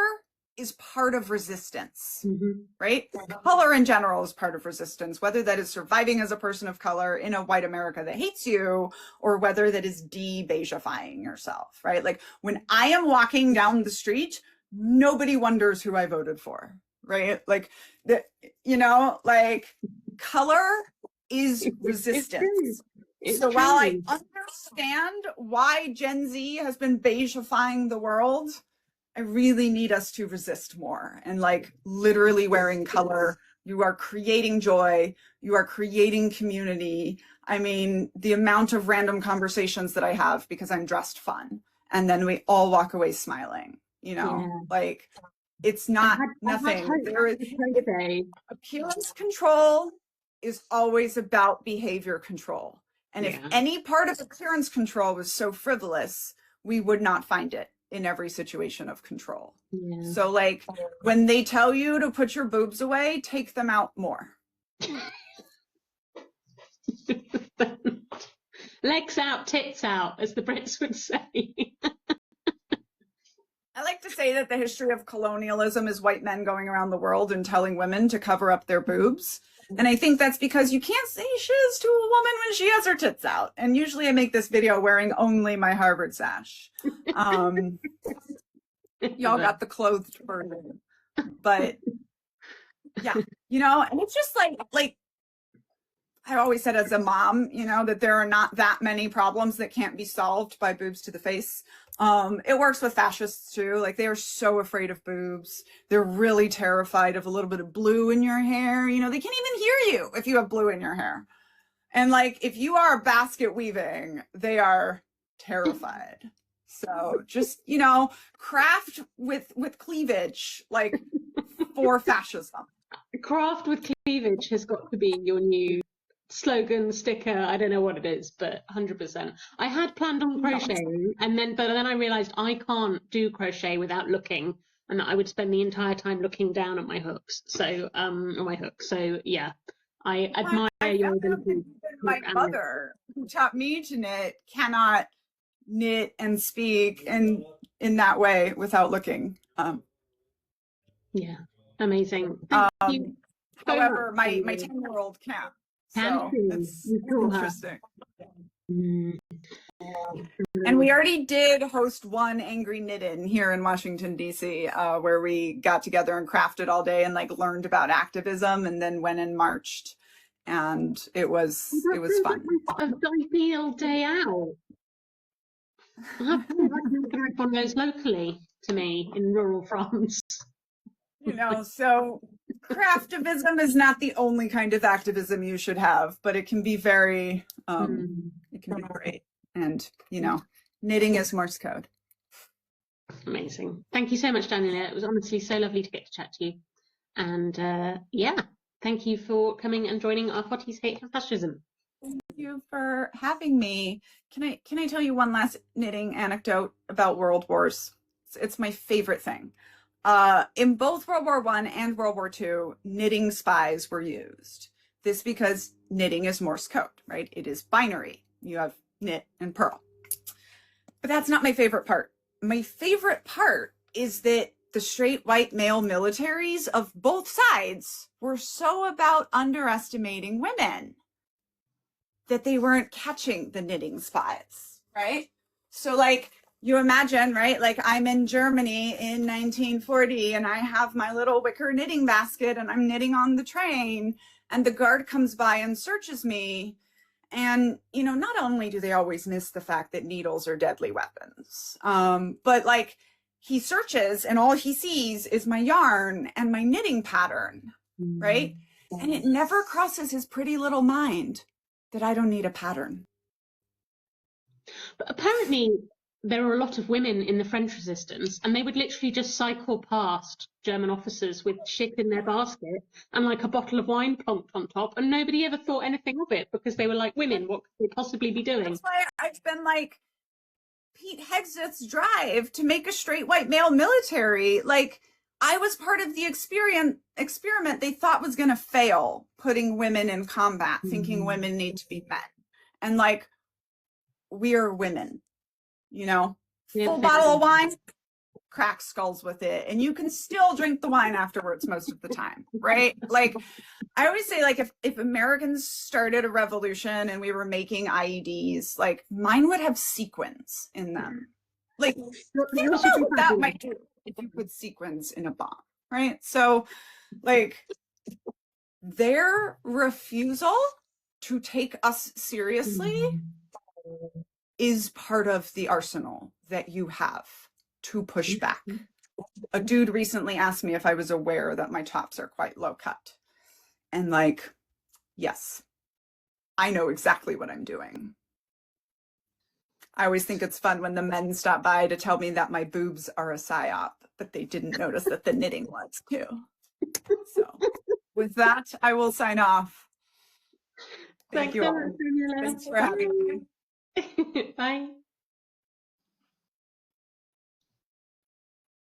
is part of resistance, right? Color in general is part of resistance, whether that is surviving as a person of color in a white America that hates you, or whether that is de-beigifying yourself, right? Like, when I am walking down the street, nobody wonders who I voted for, right? Like, you know, like, color is resistance. So while I understand why Gen Z has been beigifying the world, I really need us to resist more. And, like, literally wearing color, you are creating joy, you are creating community. I mean, the amount of random conversations that I have because I'm dressed fun, and then we all walk away smiling, you know, like, it's not nothing. There is appearance control is always about behavior control. And if any part of appearance control was so frivolous, we would not find it in every situation of control. So, like, when they tell you to put your boobs away, take them out more. Legs out, tits out, as the Brits would say. I like to say that the history of colonialism is white men going around the world and telling women to cover up their boobs. And I think that's because you can't say shiz to a woman when she has her tits out. And usually I make this video wearing only my Harvard sash. Y'all got the clothed version. But yeah, you know, and it's just like I always said as a mom, you know, that there are not that many problems that can't be solved by boobs to the face. It works with fascists too. Like they are so afraid of boobs. They're really terrified of a little bit of blue in your hair. You know, they can't even hear you if you have blue in your hair. And like, if you are basket weaving, they are terrified. So just, you know, craft with cleavage, like for fascism. Craft with cleavage has got to be your new slogan, sticker. I don't know what it is, but 100%. I had planned on crocheting, but then I realized I can't do crochet without looking, and that I would spend the entire time looking down at my hooks. So, on my hook. So yeah, I admire your ability. My mother, who taught me to knit, cannot knit and speak in that way without looking. Yeah, amazing. Thank you. However, my 10-year-old can. So it's interesting. And we already did host one Angry Knit-In here in Washington, D.C., where we got together and crafted all day and like learned about activism and then went and marched. And it was fun. An ideal day out. I've one of those locally to me in rural France. You know, so craftivism is not the only kind of activism you should have, but it can be very, it can be great. And, you know, knitting is Morse code. Amazing. Thank you so much, Daniella. It was honestly so lovely to get to chat to you. And yeah, thank you for coming and joining our Hotties Hate Fascism. Thank you for having me. Can I tell you one last knitting anecdote about World Wars? It's my favorite thing. In both World War I and World War II, knitting spies were used. This because knitting is Morse code, right? It is binary. You have knit and purl. But that's not my favorite part. My favorite part is that the straight white male militaries of both sides were so about underestimating women that they weren't catching the knitting spies, right? So like, you imagine, right? Like I'm in Germany in 1940 and I have my little wicker knitting basket and I'm knitting on the train and the guard comes by and searches me. And, you know, not only do they always miss the fact that needles are deadly weapons, but like he searches and all he sees is my yarn and my knitting pattern, right? And it never crosses his pretty little mind that I don't need a pattern. But apparently there were a lot of women in the French resistance and they would literally just cycle past German officers with shit in their basket and like a bottle of wine plonked on top, and nobody ever thought anything of it because they were like, women, what could they possibly be doing? That's why I've been like, Pete Hegseth's drive to make a straight white male military, like I was part of the experiment they thought was going to fail, putting women in combat, thinking women need to be men. And like, we are women, you know, full bottle of wine, crack skulls with it. And you can still drink the wine afterwards most of the time, right? Like, I always say, like, if Americans started a revolution and we were making IEDs, like, mine would have sequins in them. Like, think about what that might do if you put sequins in a bomb, right? So, like, their refusal to take us seriously is part of the arsenal that you have to push back. A dude recently asked me if I was aware that my tops are quite low cut. And like, yes, I know exactly what I'm doing. I always think it's fun when the men stop by to tell me that my boobs are a psyop, but they didn't notice that the knitting was too. So with that, I will sign off. Thank you all. Thanks for having me. Bye.